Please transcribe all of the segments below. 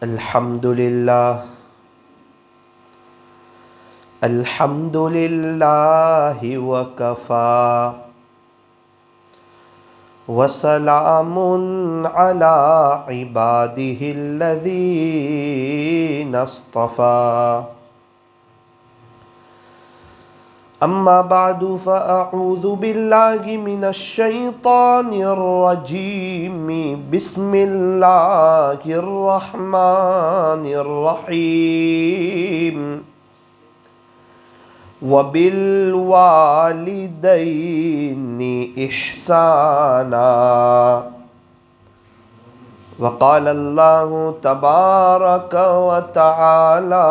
अल्हम्दुलिल्लाह अल्हम्दुलिल्लाहि वकफ़ा वसलामुन अला इबादिहिल्लज़ीना इस्तफ़ा अम्मा बादु फ़अऊज़ु बिल्लाहि मिनश शैतानिर रजीम बिस्मिल्लाहिर रहमानिर रहीम वबिलवालिदैनि इहसाना वक़ाल अल्लाहु तबारक व तआला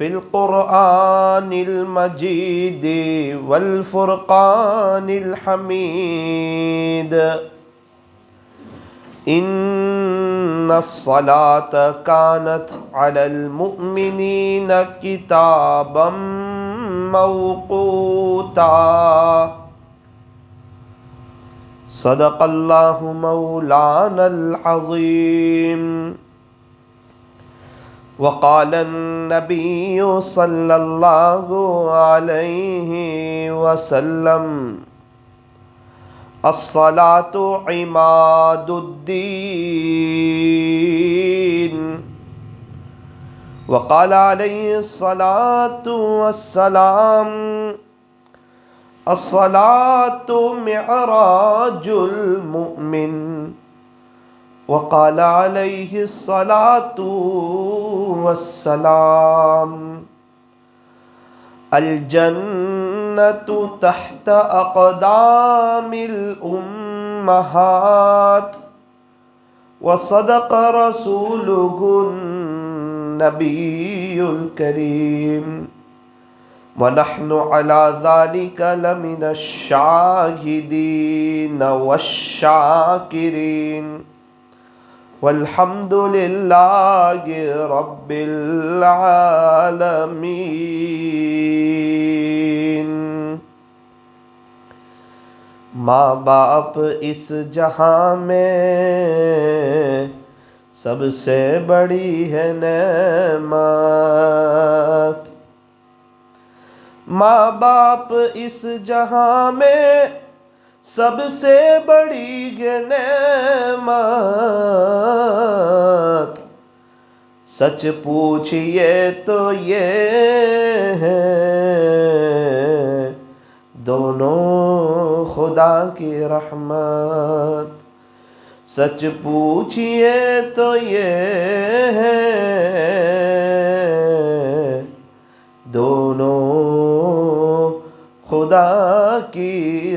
फ़िल क़ुरआनिल मजीद वल फ़ुरक़ानिल हमीद इन्नस्सलात कानत अलल मुअमिनीन किताबम मौक़ूता सदक़ल्लाहु मौलानल अज़ीम वक़ाल नबिय्यु सल्लल्लाहु अलैहि वसल्लम अस्सलातु इमादुद्दीन वक़ाल अलैहिस्सलातु वस्सलाम अस्सलातु मिअराजुल मुमिन वक़ाल अलैहिस्सलातु वस्सलाम अल जन्नतु तहत अक़दामिल उम्महात व सदक़ रसूलुहुन नबियुल करीम व नहनु अला ज़ालिका लमिनश शाहिदीन वश्शाकिरीन वल्हम्दुलिल्लाहि रब्बिल आलमीन। माँ बाप इस जहाँ में सबसे बड़ी है नेमत। माँ बाप इस जहाँ में सबसे बड़ी है नेमत। सच पूछिए तो ये है दोनों खुदा की रहमत। सच पूछिए तो ये है दोनों खुदा की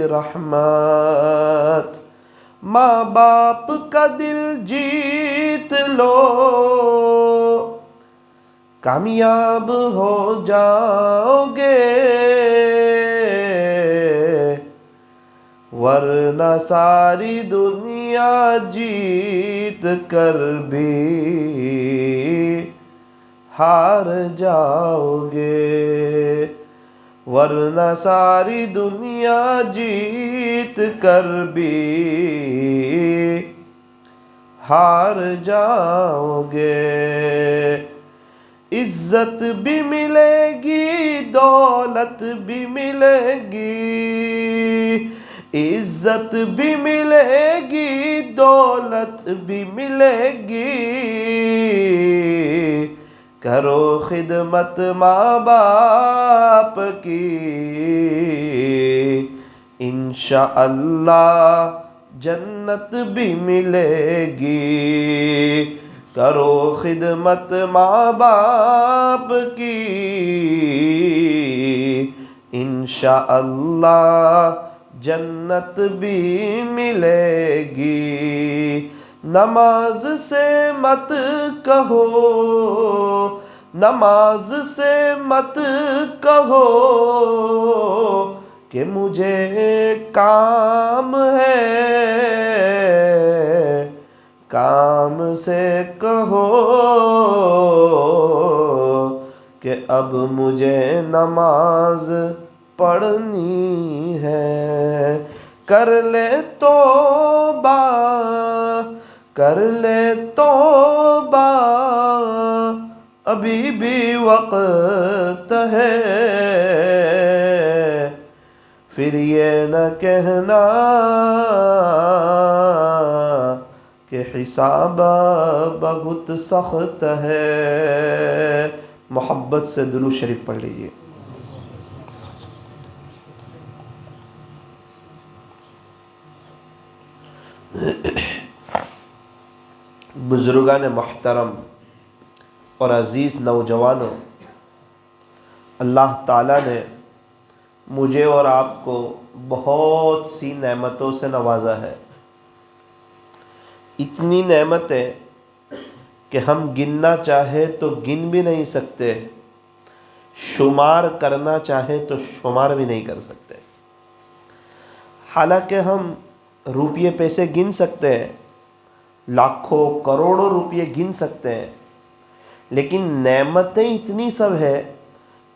रहमत। माँ बाप का दिल जीत लो कामयाब हो जाओगे, वरना सारी दुनिया जीत कर भी हार जाओगे। वरना सारी दुनिया जीत कर भी हार जाओगे। इज्जत भी मिलेगी दौलत भी मिलेगी, इज्जत भी मिलेगी दौलत भी मिलेगी। करो खिदमत माँ बाप की इंशाअल्लाह जन्नत भी मिलेगी। करो खिदमत माँ बाप की इंशाअल्लाह जन्नत भी मिलेगी। नमाज से मत कहो, नमाज से मत कहो कि मुझे काम है। काम से कहो कि अब मुझे नमाज पढ़नी है। कर ले तौबा कर ले तौबा अभी भी वक्त है, फिर ये न कहना कि हिसाब बहुत सख्त है। मोहब्बत से दुरूद शरीफ पढ़ लीजिए। बुजुर्गान मोहतरम और अज़ीज़ नौजवानों, अल्लाह ताला ने मुझे और आपको बहुत सी नेमतों से नवाजा है। इतनी नेमतें कि हम गिनना चाहे तो गिन भी नहीं सकते, शुमार करना चाहे तो शुमार भी नहीं कर सकते। हालांकि हम रुपये पैसे गिन सकते हैं, लाखों करोड़ों रुपये गिन सकते हैं, लेकिन नेमतें इतनी सब है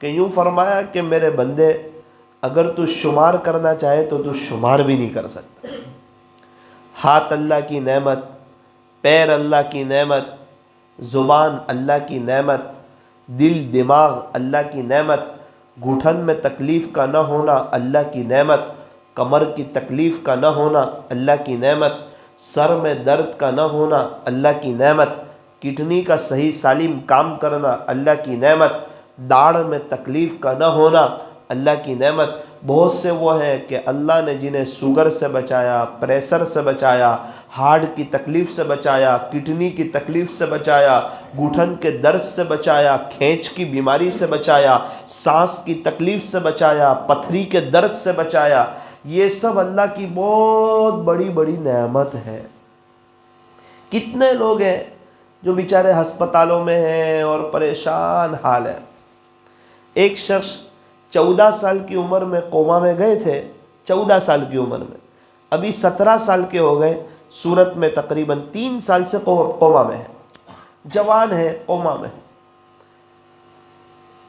कि यूँ फरमाया कि मेरे बंदे, अगर तू शुमार करना चाहे तो तू शुमार भी नहीं कर सकता। हाथ अल्लाह की नेमत, पैर अल्लाह की नेमत, ज़ुबान अल्लाह की नेमत, दिल दिमाग अल्लाह की नेमत, घुटन में तकलीफ़ का न होना अल्लाह की नेमत, कमर की तकलीफ़ का न होना अल्लाह की नेमत, सर में दर्द का न होना अल्लाह की नेमत, किडनी का सही सालिम काम करना अल्लाह की नेमत, दाढ़ में तकलीफ़ का न होना अल्लाह की नेमत। बहुत से वो हैं कि अल्लाह ने जिन्हें शुगर से बचाया, प्रेशर से बचाया, हार्ट की तकलीफ़ से बचाया, किडनी की तकलीफ़ से बचाया, घुटन के दर्द से बचाया, खींच की बीमारी से बचाया, सांस की तकलीफ़ से बचाया, पथरी के दर्द से बचाया। ये सब अल्लाह की बहुत बड़ी बड़ी नेमत है। कितने लोग हैं जो बेचारे अस्पतालों में हैं और परेशान हाल है। एक शख्स 14 साल की उम्र में कोमा में गए थे, 14 साल की उम्र में, अभी 17 साल के हो गए, सूरत में तकरीबन 3 साल से कोमा में है, जवान है, कोमा में।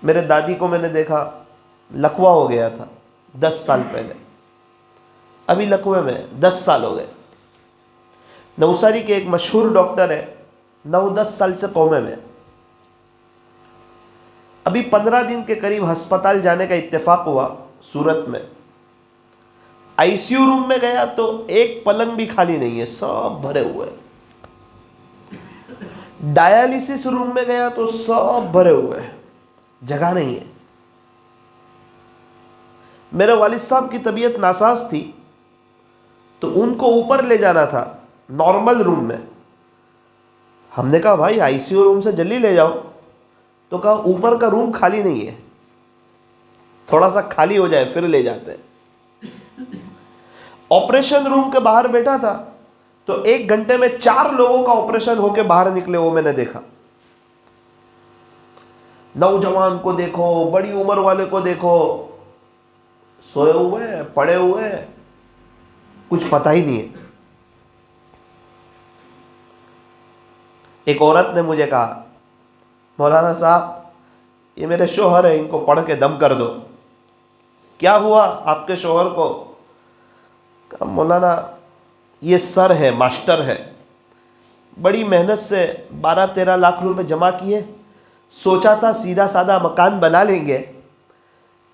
मेरे दादी को मैंने देखा, लकवा हो गया था 10 साल पहले, अभी लकवे में 10 साल हो गए। नवसारी के एक मशहूर डॉक्टर है, 9-10 साल से कोमे में। अभी 15 दिन के करीब अस्पताल जाने का इत्तेफाक हुआ सूरत में। आईसीयू रूम में गया तो एक पलंग भी खाली नहीं है, सब भरे हुए हैं। डायलिसिस रूम में गया तो सब भरे हुए हैं, जगह नहीं है। मेरे वालिद साहब की तबीयत नासाज थी तो उनको ऊपर ले जाना था नॉर्मल रूम में। हमने कहा भाई आईसीयू रूम से जल्दी ले जाओ, तो कहा ऊपर का रूम खाली नहीं है, थोड़ा सा खाली हो जाए फिर ले जाते हैं। ऑपरेशन रूम के बाहर बैठा था तो 1 घंटे में 4 लोगों का ऑपरेशन होके बाहर निकले, वो मैंने देखा। नौजवान को देखो, बड़ी उम्र वाले को देखो, सोए हुए हैं, पड़े हुए हैं, कुछ पता ही नहीं है। एक औरत ने मुझे कहा, मौलाना साहब ये मेरे शोहर है, इनको पढ़ के दम कर दो। क्या हुआ आपके शोहर को? कहा मौलाना ये सर है, मास्टर है, बड़ी मेहनत से 12-13 लाख रुपए जमा किए, सोचा था सीधा साधा मकान बना लेंगे,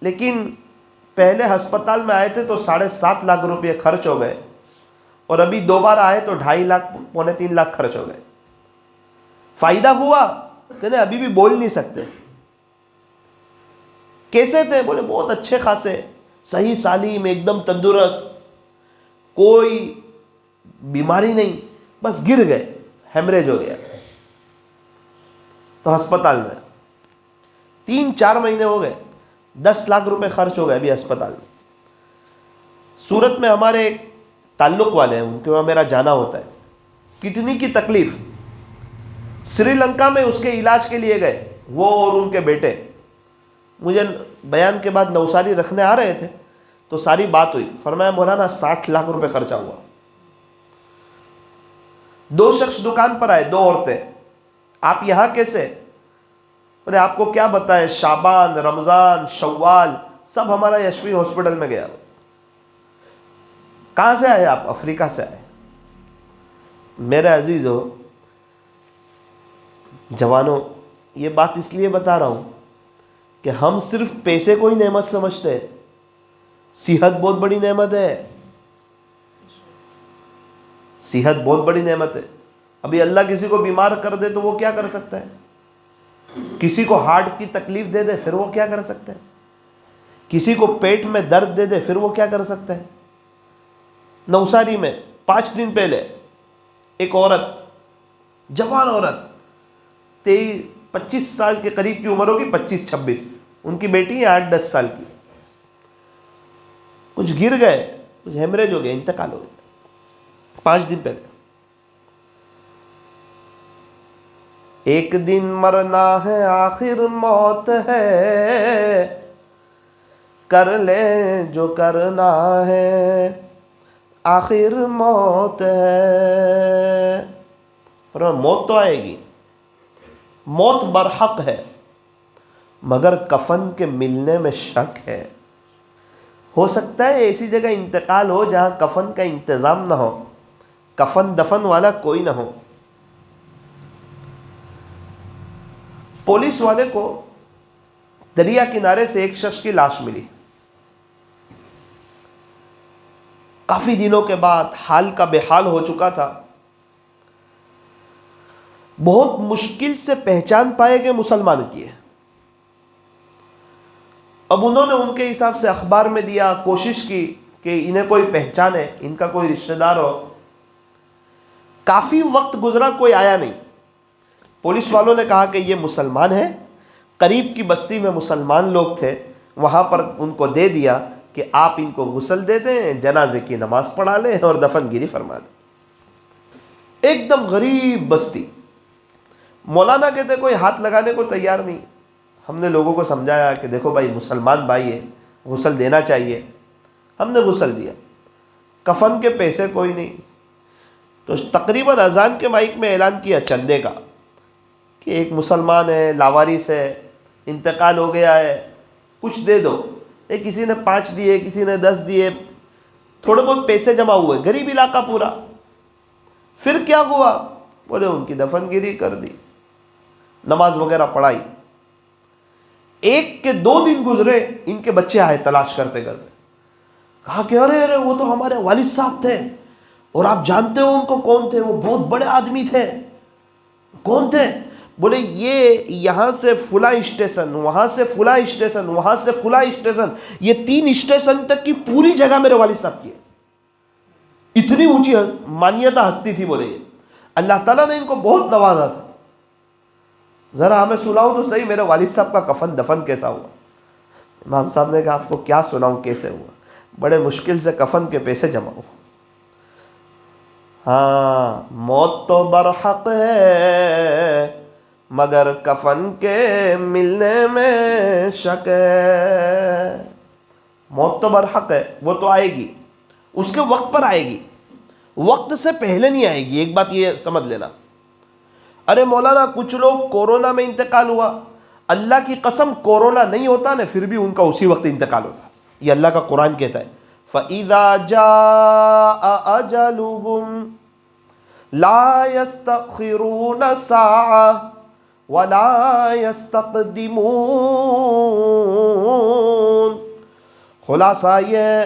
लेकिन पहले अस्पताल में आए थे तो 7.5 लाख रुपये खर्च हो गए, और अभी दोबारा आए तो 2.5 लाख, 2.25 लाख खर्च हो गए। फायदा हुआ? कहते अभी भी बोल नहीं सकते। कैसे थे? बोले बहुत अच्छे खासे, सही सालीम, एकदम तंदुरुस्त, कोई बीमारी नहीं, बस गिर गए, हेमरेज हो गया। तो अस्पताल में 3-4 महीने हो गए, 10 लाख रुपए खर्च हो गए अभी अस्पताल में। सूरत में हमारे एक ताल्लुक वाले हैं, उनके वहाँ मेरा जाना होता है। किडनी की तकलीफ, श्रीलंका में उसके इलाज के लिए गए, वो और उनके बेटे। मुझे बयान के बाद नवसारी रखने आ रहे थे तो सारी बात हुई। फरमाया मौलाना 60 लाख रुपए खर्चा हुआ। 2 शख्स दुकान पर आए, 2 औरतें, आप यहां कैसे? बोले आपको क्या बताएं, शाबान, रमजान, शव्वाल सब हमारा यशवी हॉस्पिटल में गया। कहां से आए आप? अफ्रीका से आए। मेरे अजीज़ों, जवानों, ये बात इसलिए बता रहा हूँ कि हम सिर्फ पैसे को ही नेमत समझते हैं। सेहत बहुत बड़ी नेमत है, सेहत बहुत बड़ी नेमत है। अभी अल्लाह किसी को बीमार कर दे तो वो क्या कर सकता है? किसी को हार्ट की तकलीफ दे दे फिर वो क्या कर सकता है? किसी को पेट में दर्द दे दे फिर वो क्या कर सकता है? नवसारी में 5 दिन पहले एक औरत, जवान औरत, 23-25 साल के करीब की उम्र होगी, 25-26, उनकी बेटी है 8-10 साल की, कुछ गिर गए, कुछ हेमरेज हो गया, इंतकाल हो गया 5 दिन पहले। एक दिन मरना है आखिर मौत है, कर ले जो करना है, आखिर मौत है। पर मौत तो आएगी, मौत बरहक है, मगर कफन के मिलने में शक है। हो सकता है ऐसी जगह इंतकाल हो जहां कफन का इंतज़ाम ना हो, कफन दफन वाला कोई ना हो। पुलिस वाले को दरिया किनारे से एक शख्स की लाश मिली, काफी दिनों के बाद, हाल का बेहाल हो चुका था। बहुत मुश्किल से पहचान पाए कि मुसलमान की है। अब उन्होंने उनके हिसाब से अखबार में दिया, कोशिश की कि इन्हें कोई पहचाने, इनका कोई रिश्तेदार हो। काफी वक्त गुजरा, कोई आया नहीं। पुलिस वालों ने कहा कि ये मुसलमान है, करीब की बस्ती में मुसलमान लोग थे, वहां पर उनको दे दिया कि आप इनको गुस्ल दे दें, जनाजे की नमाज पढ़ा लें और दफनगिरी फरमा दें। एकदम गरीब बस्ती। मौलाना कहते कोई हाथ लगाने को तैयार नहीं। हमने लोगों को समझाया कि देखो भाई, मुसलमान भाई है, गुस्ल देना चाहिए। हमने गुस्ल दिया, कफन के पैसे कोई नहीं। तो तकरीबन अजान के माइक में ऐलान किया चंदे का कि एक मुसलमान है, लावारिस है, इंतकाल हो गया है, कुछ दे दो। किसी ने 5 दिए, किसी ने 10 दिए, थोड़े बहुत पैसे जमा हुए, गरीब इलाका पूरा। फिर क्या हुआ? बोले उनकी दफनगिरी कर दी, नमाज वगैरह पढ़ाई। 1 के 2 दिन गुजरे, इनके बच्चे आए तलाश करते करते। कहा कि अरे अरे, वो तो हमारे वालिद साहब थे, और आप जानते हो उनको कौन थे? वो बहुत बड़े आदमी थे। कौन थे? बोले ये यहाँ से फुला स्टेशन, वहाँ से फुला स्टेशन, वहाँ से फुला स्टेशन, ये 3 स्टेशन तक की पूरी जगह मेरे वालिद साहब की है। इतनी ऊंची मान्यता हस्ती थी। बोले अल्लाह ताला ने इनको बहुत नवाजा था। ज़रा हमें सुनाओ तो सही, मेरे वालिद साहब का कफन दफन कैसा हुआ? इमाम साहब ने कहा आपको क्या सुनाऊँ कैसे हुआ? बड़े मुश्किल से कफन के पैसे जमा हुआ। हाँ, मौत तो बरहक है, मगर कफन के मिलने में शक है। मौत तो बरहक है, वो तो आएगी, उसके वक्त पर आएगी, वक्त से पहले नहीं आएगी। एक बात ये समझ लेना। अरे मौलाना, कुछ लोग कोरोना में इंतकाल हुआ, अल्लाह की कसम कोरोना नहीं होता ना, फिर भी उनका उसी वक्त इंतकाल होता। ये अल्लाह का कुरान कहता है, फ़इज़ा जाअ अजलुहुम ला यस्तखिरून साअ वला यस्तक़दिमून। खुलासा ये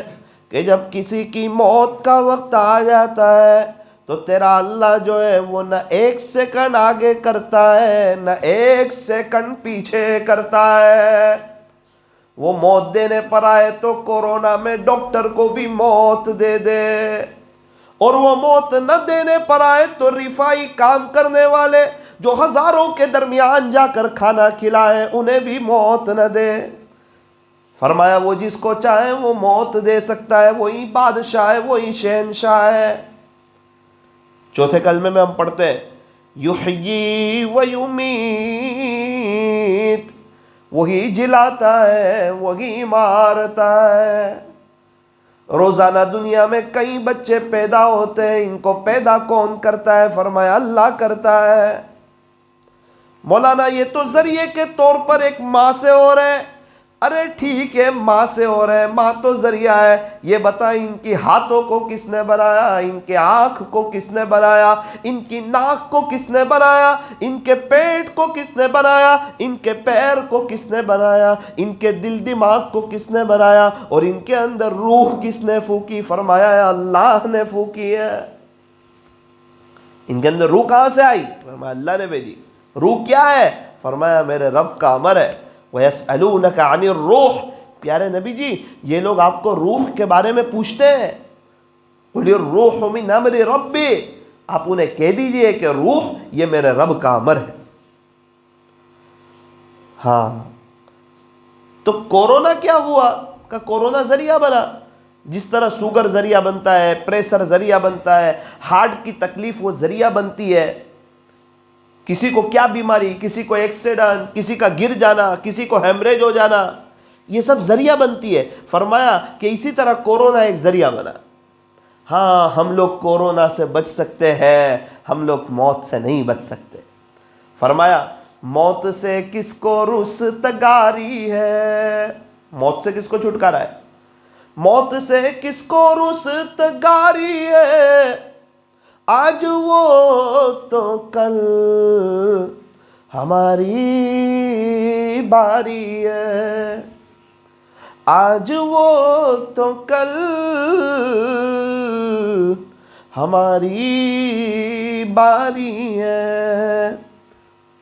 कि जब किसी की मौत का वक्त आ जाता है तो तेरा अल्लाह जो है वो न 1 सेकंड आगे करता है, न 1 सेकंड पीछे करता है। वो मौत देने पर आए तो कोरोना में डॉक्टर को भी मौत दे दे, और वो मौत न देने पर आए तो रिफाई काम करने वाले जो हजारों के दरमियान जाकर खाना खिलाए उन्हें भी मौत न दे। फरमाया वो जिसको चाहे वो मौत दे सकता है, वही बादशाह है, वही शहनशाह है। चौथे कलमे में हम पढ़ते हैं युहयी व युमीत, वही जिलाता है, वही मारता है। रोजाना दुनिया में कई बच्चे पैदा होते हैं, इनको पैदा कौन करता है? फरमाया अल्लाह करता है। मौलाना ये तो जरिए के तौर पर एक माँ से हो रहे, अरे ठीक है, माँ से हो रहे हैं, माँ तो जरिया है, ये बता इनकी हाथों को किसने बनाया, इनके आँख को किसने बनाया, इनकी नाक को किसने बनाया, इनके पेट को किसने बनाया, इनके पैर को किसने बनाया, इनके दिल दिमाग को किसने बनाया, और इनके अंदर रूह किसने फूकी। फरमाया अल्लाह ने फूकी है। इनके अंदर रूह कहाँ से आई? फरमाया अल्लाह ने भेजी। रूह क्या है? फरमाया मेरे रब का अमर है। वयसअलूनका अनिर रूह, प्यारे नबी जी ये लोग आपको रूह के बारे में पूछते हैं। कुलिर रूह मिन अमरि रब्बी, आप उन्हें कह दीजिए कि रूह ये मेरे रब का अमर है। हाँ, तो कोरोना क्या हुआ? का कोरोना जरिया बना। जिस तरह शुगर जरिया बनता है, प्रेशर जरिया बनता है, हार्ट की तकलीफ वो जरिया बनती है। किसी को क्या बीमारी, किसी को एक्सीडेंट, किसी का गिर जाना, किसी को हेमरेज हो जाना, ये सब जरिया बनती है। फरमाया कि इसी तरह कोरोना एक जरिया बना। हाँ, हम लोग कोरोना से बच सकते हैं, हम लोग मौत से नहीं बच सकते। फरमाया मौत से किसको रुस्तगारी है? मौत से किसको छुटकारा है? मौत से किसको रुस्तगारी है? आज वो तो कल हमारी बारी है, आज वो तो कल हमारी बारी है।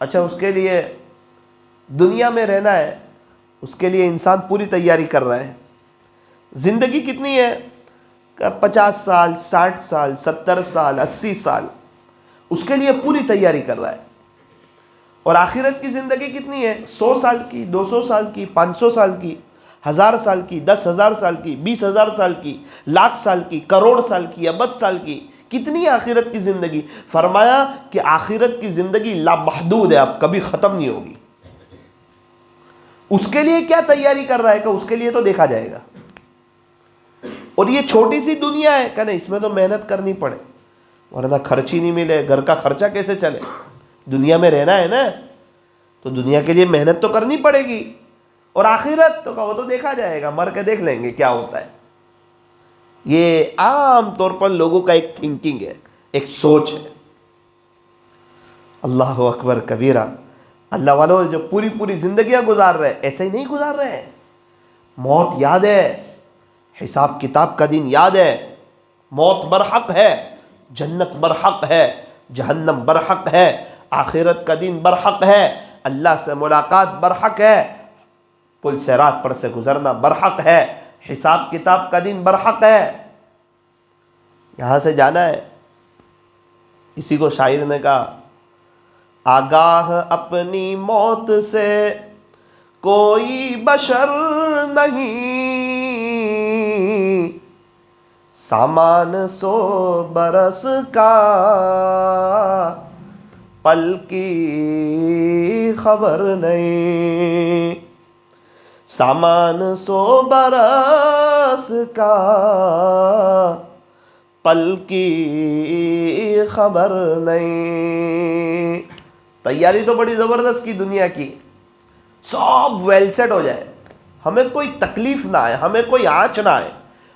अच्छा, उसके लिए दुनिया में रहना है, उसके लिए इंसान पूरी तैयारी कर रहा है। ज़िंदगी कितनी है? 50 साल, 60 साल, 70 साल, 80 साल, उसके लिए पूरी तैयारी कर रहा है। और आखिरत की ज़िंदगी कितनी है? 100 साल की, 200 साल की, 500 साल की, 1000 साल की, 10,000 साल की, 20,000 साल की, लाख साल की, करोड़ साल की, अबद साल की। कितनी है आखिरत की ज़िंदगी? फरमाया कि आखिरत की ज़िंदगी लामहदूद है, अब कभी ख़त्म नहीं होगी। उसके लिए क्या तैयारी कर रहा है? कि उसके लिए तो देखा जाएगा। और ये छोटी सी दुनिया है, कहना इसमें तो मेहनत करनी पड़े, वरना खर्च ही नहीं मिले, घर का खर्चा कैसे चले? दुनिया में रहना है ना, तो दुनिया के लिए मेहनत तो करनी पड़ेगी। और आखिरत तो वो तो देखा जाएगा, मर के देख लेंगे क्या होता है। ये आम तौर पर लोगों का एक थिंकिंग है, एक सोच है। अल्लाह अकबर कबीरा। अल्लाह वालों जो पूरी पूरी जिंदगियां गुजार रहे हैं, ऐसे ही नहीं गुजार रहे हैं। मौत याद है, हिसाब किताब का दिन याद है। मौत बरहक है, जन्नत बरहक है, जहन्नम बरहक है, आखिरत का दिन बरहक है, अल्लाह से मुलाकात बरहक है, पुल सिरात पर से गुजरना बरहक है, हिसाब किताब का दिन बरहक है। यहाँ से जाना है। इसी को शायर ने कहा, आगाह अपनी मौत से कोई बशर नहीं, सामान 100 बरस का पल की खबर नहीं, सामान 100 बरस का पल की खबर नहीं। तैयारी तो बड़ी ज़बरदस्त की दुनिया की, सब वेल सेट हो जाए, हमें कोई तकलीफ ना आए, हमें कोई आँच ना आए,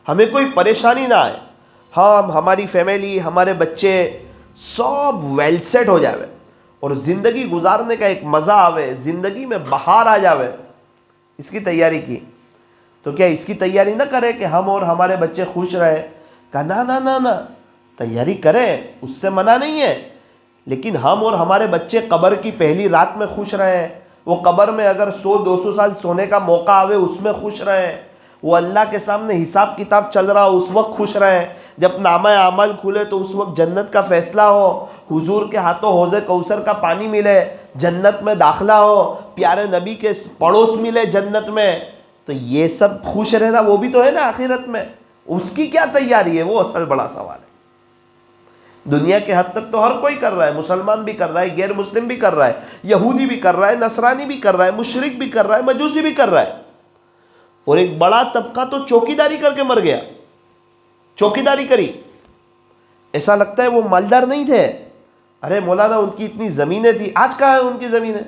हमें कोई परेशानी ना आए। हाँ, हमारी फैमिली, हमारे बच्चे सब वेल सेट हो जावे और ज़िंदगी गुजारने का एक मज़ा आवे, ज़िंदगी में बहार आ जावे, इसकी तैयारी की। तो क्या इसकी तैयारी ना करें कि हम और हमारे बच्चे खुश रहे? कहा ना ना ना ना, तैयारी करें, उससे मना नहीं है, लेकिन हम और हमारे बच्चे कब्र की पहली रात में खुश रहें, वो कब्र में अगर 100-200 साल सोने का मौका आवे उसमें खुश रहें, वो अल्लाह के सामने हिसाब किताब चल रहा हो उस वक्त खुश रहें, जब नामा अमल खुले तो उस वक्त जन्नत का फैसला हो, हुजूर के हाथों हौज़े कौसर का पानी मिले, जन्नत में दाखिला हो, प्यारे नबी के पड़ोस मिले जन्नत में। तो ये सब खुश रहना वो भी तो है ना आखिरत में, उसकी क्या तैयारी है? वो असल बड़ा सवाल है। दुनिया के हद तक तो हर कोई कर रहा है, मुसलमान भी कर रहा है, गैर मुस्लिम भी कर रहा है, यहूदी भी कर रहा है, नसरानी भी कर रहा है, मुशरिक भी कर रहा है, मजूसी भी कर रहा है। और एक बड़ा तबका तो चौकीदारी करके मर गया, चौकीदारी करी, ऐसा लगता है वो मालदार नहीं थे। अरे मौलाना उनकी इतनी ज़मीनें थी, आज कहाँ है उनकी ज़मीनें?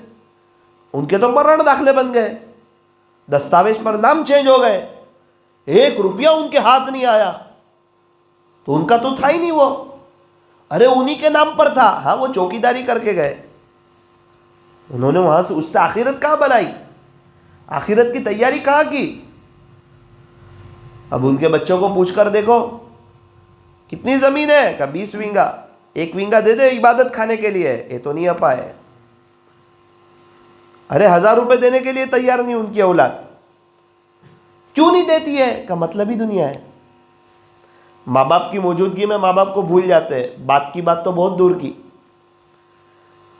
उनके तो मरण दाखिले बन गए। दस्तावेज पर नाम चेंज हो गए, 1 रुपया उनके हाथ नहीं आया, तो उनका तो था ही नहीं वो, अरे उन्हीं के नाम पर था। हाँ, वो चौकीदारी करके गए, उन्होंने वहां से उससे आखिरत कहाँ बनाई, आखिरत की तैयारी कहाँ की। अब उनके बच्चों को पूछकर देखो कितनी जमीन है, का 20 वींगा, 1 वींगा दे दे इबादत खाने के लिए, ये तो नहीं अपाए। अरे 1000 रुपए देने के लिए तैयार नहीं उनकी औलाद, क्यों नहीं देती है, का मतलब ही दुनिया है। माँ बाप की मौजूदगी में माँ बाप को भूल जाते हैं, बात की बात तो बहुत दूर की।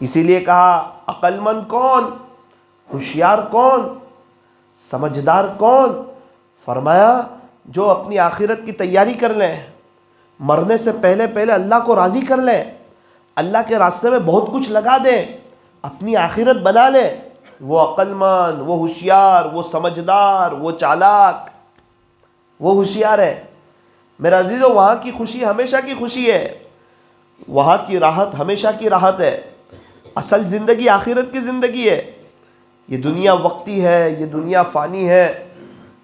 इसीलिए कहा अक्लमंद कौन, होशियार कौन, समझदार कौन, फरमाया जो अपनी आखिरत की तैयारी कर ले, मरने से पहले पहले अल्लाह को राज़ी कर ले, अल्लाह के रास्ते में बहुत कुछ लगा दे, अपनी आखिरत बना ले, वो अक्लमंद, वो होशियार, वो समझदार, वो चालाक, वो होशियार है। मेरा अजीज़ों, वहाँ की खुशी हमेशा की खुशी है, वहाँ की राहत हमेशा की राहत है। असल ज़िंदगी आखिरत की ज़िंदगी है। ये दुनिया वक्ती है, ये दुनिया फ़ानी है,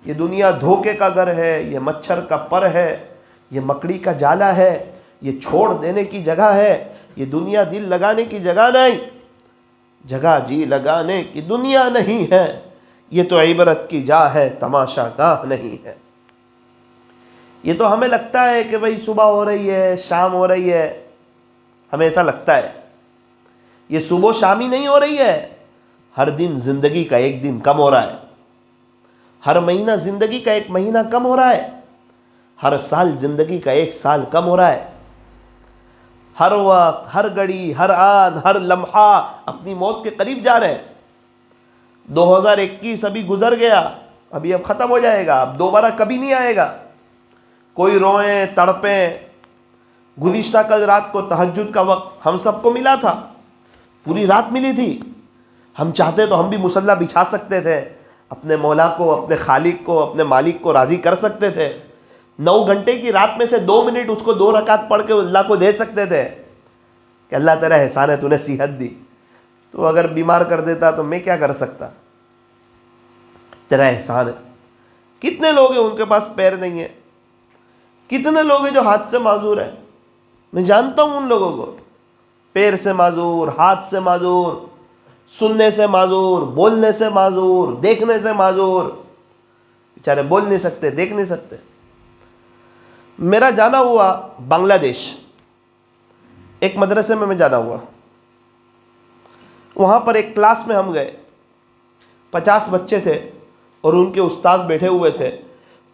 ये दुनिया धोखे का घर है, ये मच्छर का पर है, ये मकड़ी का जाला है, ये छोड़ देने की जगह है। ये दुनिया दिल लगाने की जगह नहीं, जगह जी लगाने की दुनिया नहीं है। ये तो इबरत की जा है, तमाशा गाह नहीं है। ये तो हमें लगता है कि भाई सुबह हो रही है, शाम हो रही है, हमें ऐसा लगता है। ये सुबह शाम ही नहीं हो रही है, हर दिन ज़िंदगी का एक दिन कम हो रहा है, हर महीना ज़िंदगी का एक महीना कम हो रहा है, हर साल ज़िंदगी का एक साल कम हो रहा है। हर वक्त, हर घड़ी, हर आन, हर लम्हा अपनी मौत के करीब जा रहे हैं। 2021 अभी गुजर गया, अभी अब ख़त्म हो जाएगा, अब दोबारा कभी नहीं आएगा। कोई रोए तड़पें। गुज़िश्ता कल रात को तहज्जुद का वक्त हम सबको मिला था, पूरी रात मिली थी। हम चाहते तो हम भी मुसल्ला बिछा सकते थे, अपने मौला को, अपने खालिक को, अपने मालिक को राज़ी कर सकते थे। 9 घंटे की रात में से 2 मिनट उसको 2 रकात पढ़ के अल्लाह को दे सकते थे कि अल्लाह तेरा एहसान है, तूने सेहत दी, तो अगर बीमार कर देता तो मैं क्या कर सकता, तेरा एहसान है। कितने लोग हैं उनके पास पैर नहीं है, कितने लोग हैं जो हाथ से माजूर है। मैं जानता हूँ उन लोगों को, पैर से माजूर, हाथ से माजूर, सुनने से माजूर, बोलने से माजूर, देखने से माजूर, बेचारे बोल नहीं सकते, देख नहीं सकते। मेरा जाना हुआ बांग्लादेश, एक मदरसे में मैं जाना हुआ, वहाँ पर एक क्लास में हम गए, 50 बच्चे थे और उनके उस्ताद बैठे हुए थे।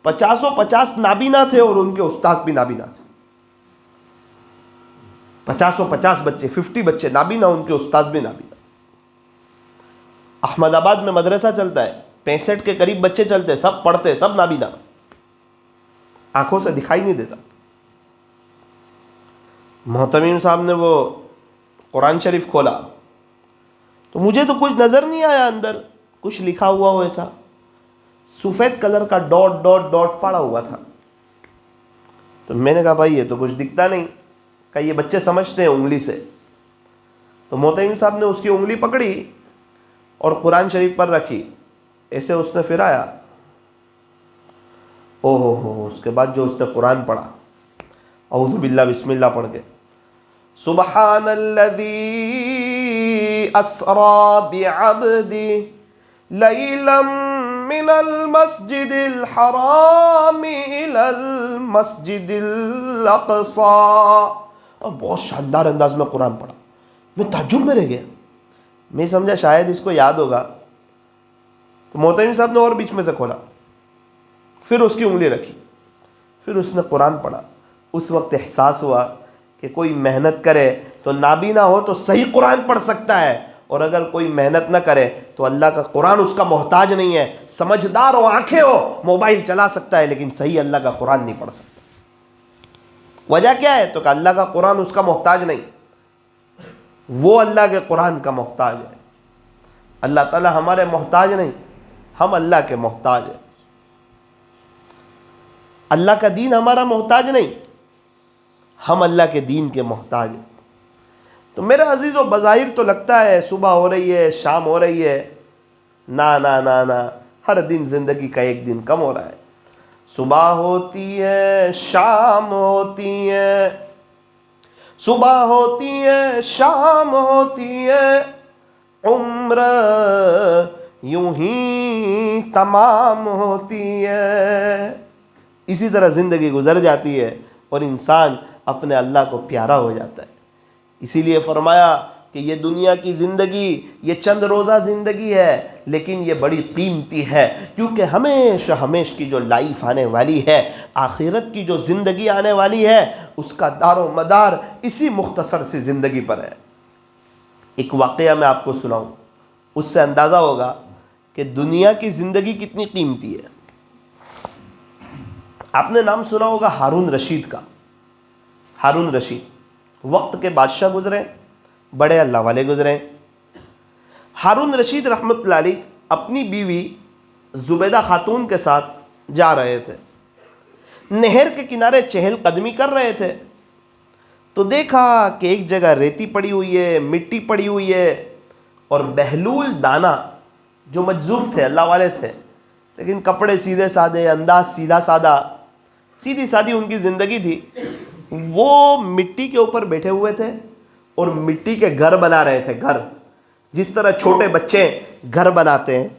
50 नाबीना थे और उनके उस्ताद भी नाबीना थे। 50 बच्चे, 50 बच्चे नाबीना, उनके उस्ताद भी नाबीना। अहमदाबाद में मदरसा चलता है, 65 के करीब बच्चे चलते, सब पढ़ते, सब नाबीना, आंखों से दिखाई नहीं देता। मोहतमीम साहब ने वो कुरान शरीफ खोला तो मुझे तो कुछ नज़र नहीं आया, अंदर कुछ लिखा हुआ हो ऐसा, सफ़ेद कलर का डॉट डॉट डॉट पड़ा हुआ था। तो मैंने कहा भाई ये तो कुछ दिखता नहीं, कहा ये बच्चे समझते हैं उंगली से। तो मोहतमीम साहब ने उसकी उंगली पकड़ी और कुरान शरीफ पर रखी, ऐसे उसने फिराया, ओहो हो। उसके बाद जो उसने कुरान पढ़ा, औज़ु बिल्लाह बिस्मिल्लाह पढ़ के, सुब्हानल्लज़ी अस्रा बिअब्दी लैलम मिनल मस्जिदिल हराम इलल मस्जिदिल अक़सा। और बहुत शानदार अंदाज में कुरान पढ़ा। मैं ताज्जुब में रह गया, मैं समझा शायद इसको याद होगा। तो मोहतमीम साहब ने और बीच में से खोला, फिर उसकी उंगली रखी, फिर उसने कुरान पढ़ा। उस वक्त एहसास हुआ कि कोई मेहनत करे तो नाबीना हो तो सही कुरान पढ़ सकता है, और अगर कोई मेहनत ना करे तो अल्लाह का कुरान उसका मोहताज नहीं है। समझदार हो, आंखें हो, मोबाइल चला सकता है, लेकिन सही अल्लाह का कुरान नहीं पढ़ सकता। वजह क्या है? तो अल्लाह का कुरान उसका मोहताज नहीं, वो अल्लाह के कुरान का मोहताज है। अल्लाह ताला हमारे मोहताज नहीं, हम अल्लाह के मोहताज हैं। अल्लाह का दीन हमारा मोहताज नहीं, हम अल्लाह के दीन के मोहताज हैं। तो मेरे अजीज़ों, बज़ाहिर तो लगता है सुबह हो रही है, शाम हो रही है, ना ना ना ना, हर दिन ज़िंदगी का एक दिन कम हो रहा है। सुबह होती है शाम होती है, सुबह होती है शाम होती है, उम्र यूं ही तमाम होती है। इसी तरह ज़िंदगी गुजर जाती है और इंसान अपने अल्लाह को प्यारा हो जाता है। इसीलिए फरमाया कि ये दुनिया की ज़िंदगी ये चंद रोज़ा ज़िंदगी है, लेकिन ये बड़ी कीमती है, क्योंकि हमेशा हमेश की जो लाइफ आने वाली है, आखिरत की जो ज़िंदगी आने वाली है, उसका दारो मदार इसी मुख्तसर सी ज़िंदगी पर है। एक वाक़या मैं आपको सुनाऊं, उससे अंदाज़ा होगा कि दुनिया की ज़िंदगी कितनी कीमती है। आपने नाम सुना होगा हारून रशीद का। हारून रशीद वक्त के बादशाह गुजरे, बड़े अल्लाह वाले गुजरे। हारून रशीद रहमतुल्लाह अलैह अपनी बीवी जुबैदा खातून के साथ जा रहे थे, नहर के किनारे चहलकदमी कर रहे थे, तो देखा कि एक जगह रेती पड़ी हुई है, मिट्टी पड़ी हुई है, और बहलूल दाना जो मजजूब थे, अल्लाह वाले थे, लेकिन कपड़े सीधे साधे, अंदाज सीधा साधा, सीधी सादी उनकी ज़िंदगी थी, वो मिट्टी के ऊपर बैठे हुए थे और मिट्टी के घर बना रहे थे। घर जिस तरह छोटे बच्चे घर बनाते हैं,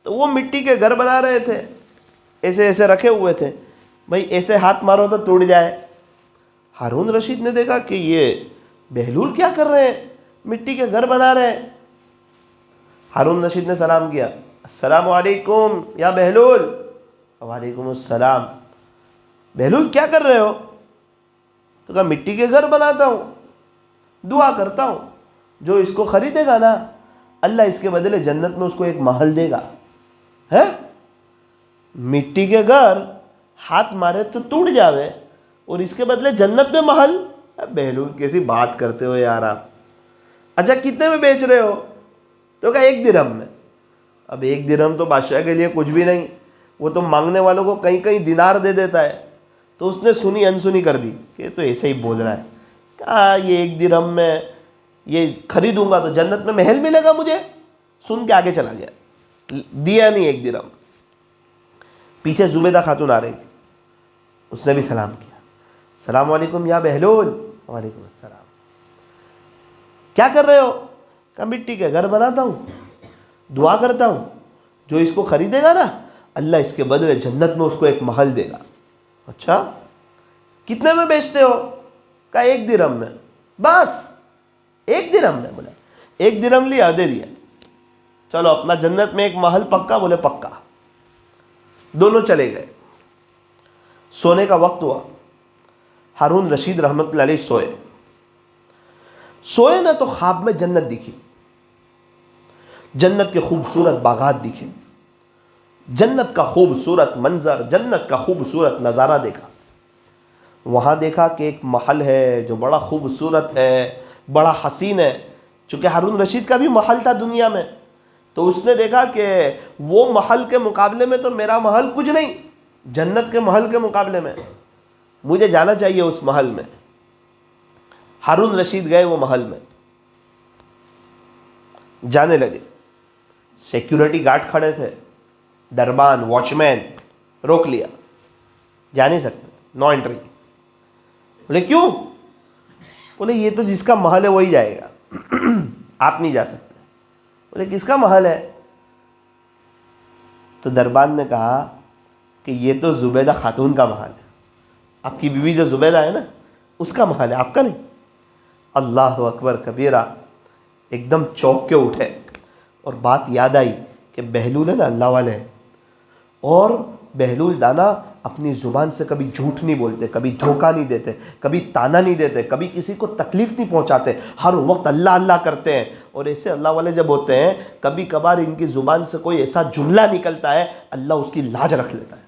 तो वो मिट्टी के घर बना रहे थे, ऐसे ऐसे रखे हुए थे। भाई ऐसे हाथ मारो तो टूट जाए। हारून रशीद ने देखा कि ये बहलूल क्या कर रहे हैं, मिट्टी के घर बना रहे हैं। हारून रशीद ने सलाम किया, अस्सलामु अलैकुम या बहलूल। वालेकुम अस्सलाम। बहलूल क्या कर रहे हो? तो कहा मिट्टी के घर बनाता हूँ, दुआ करता हूँ, जो इसको खरीदेगा ना, अल्लाह इसके बदले जन्नत में उसको एक महल देगा। है मिट्टी के घर, हाथ मारे तो टूट जावे, और इसके बदले जन्नत में महल। बहलूल कैसी बात करते हो यार आप। अच्छा कितने में बेच रहे हो? तो कहा 1 दिरहम में। अब 1 दिरहम तो बादशाह के लिए कुछ भी नहीं, वो तो मांगने वालों को कहीं कहीं दिनार दे देता है। तो उसने सुनी अनसुनी कर दी कि तो ऐसे ही बोल रहा है। कहा ये 1 दिरहम में ये खरीदूंगा तो जन्नत में महल मिलेगा मुझे। सुन के आगे चला गया, दिया नहीं 1 दिरहम। पीछे जुबैदा खातून आ रही थी, उसने भी सलाम किया, सलाम वालेकुम या बहलूल। वालेकुम अस्सलाम। क्या कर रहे हो? कहा मिट्टी के घर बनाता हूँ, दुआ करता हूँ, जो इसको खरीदेगा ना, अल्लाह इसके बदले जन्नत में उसको एक महल देगा। अच्छा कितने में बेचते हो? कहा 1 दिरहम में। बस 1 दिरहम में? बोला 1 दिरहम लिया, दे दिया, चलो अपना जन्नत में एक महल पक्का। बोले पक्का। दोनों चले गए। सोने का वक्त हुआ, हारून रशीद रहमतुल्लाह अलैह सोए। सोए ना तो ख्वाब में जन्नत दिखी, जन्नत के खूबसूरत बागात दिखे, जन्नत का खूबसूरत मंजर, जन्नत का खूबसूरत नज़ारा देखा। वहाँ देखा कि एक महल है जो बड़ा खूबसूरत है, बड़ा हसीन है। चूँकि हारून रशीद का भी महल था दुनिया में, तो उसने देखा कि वो महल के मुकाबले में तो मेरा महल कुछ नहीं, जन्नत के महल के मुकाबले में मुझे जाना चाहिए उस महल में। हारून रशीद गए वो महल में, जाने लगे। सिक्योरिटी गार्ड खड़े थे, दरबान वॉचमैन रोक लिया, जा नहीं सकते, नो एंट्री। बोले क्यों? बोले ये तो जिसका महल है वही जाएगा, आप नहीं जा सकते। बोले किसका महल है? तो दरबान ने कहा कि ये तो जुबैदा खातून का महल है, आपकी बीवी जो जुबैदा है ना, उसका महल है, आपका नहीं। अल्लाह अकबर कबीरा। एकदम चौंक के उठे और बात याद आई कि बहलूल है ना, अल्लाह वाले हैं, और बहलूल दाना अपनी ज़ुबान से कभी झूठ नहीं बोलते, कभी धोखा नहीं देते, कभी ताना नहीं देते, कभी किसी को तकलीफ़ नहीं पहुंचाते, हर वक्त अल्लाह अल्लाह करते हैं। और ऐसे अल्लाह वाले जब होते हैं, कभी कभार इनकी ज़ुबान से कोई ऐसा जुमला निकलता है, अल्लाह उसकी लाज रख लेता है।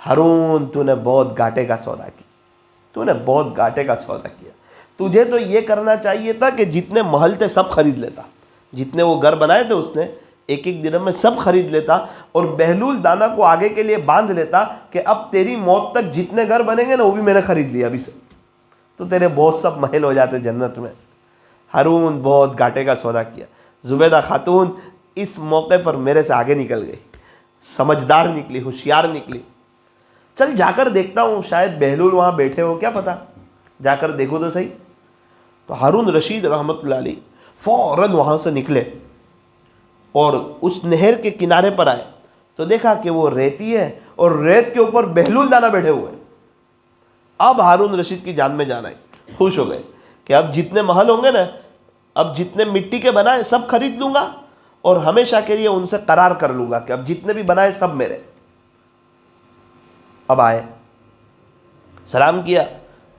हारून तूने बहुत घाटे का सौदा किया, तूने बहुत घाटे का सौदा किया। तुझे तो ये करना चाहिए था कि जितने महल थे सब खरीद लेता, जितने वो घर बनाए थे उसने 1-1 दिरहम में सब खरीद लेता, और बहलूल दाना को आगे के लिए बांध लेता कि अब तेरी मौत तक जितने घर बनेंगे ना वो भी मैंने खरीद लिया अभी से, तो तेरे बहुत सब महल हो जाते जन्नत में। हारून बहुत घाटे का सौदा किया। जुबैदा खातून इस मौके पर मेरे से आगे निकल गई, समझदार निकली, होशियार निकली। चल जाकर देखता हूँ, शायद बहलूल वहाँ बैठे हो, क्या पता, जाकर देखो तो सही। तो हारून रशीद रहमतुल्लाह अलैह फ़ौरन वहाँ से निकले और उस नहर के किनारे पर आए तो देखा कि वो रेती है और रेत के ऊपर बहलूल दाना बैठे हुए हैं। अब हारून रशीद की जान में जान आई, खुश हो गए कि अब जितने महल होंगे ना, अब जितने मिट्टी के बनाए सब खरीद लूँगा और हमेशा के लिए उनसे करार कर लूँगा कि अब जितने भी बनाए सब मेरे। अब आए, सलाम किया,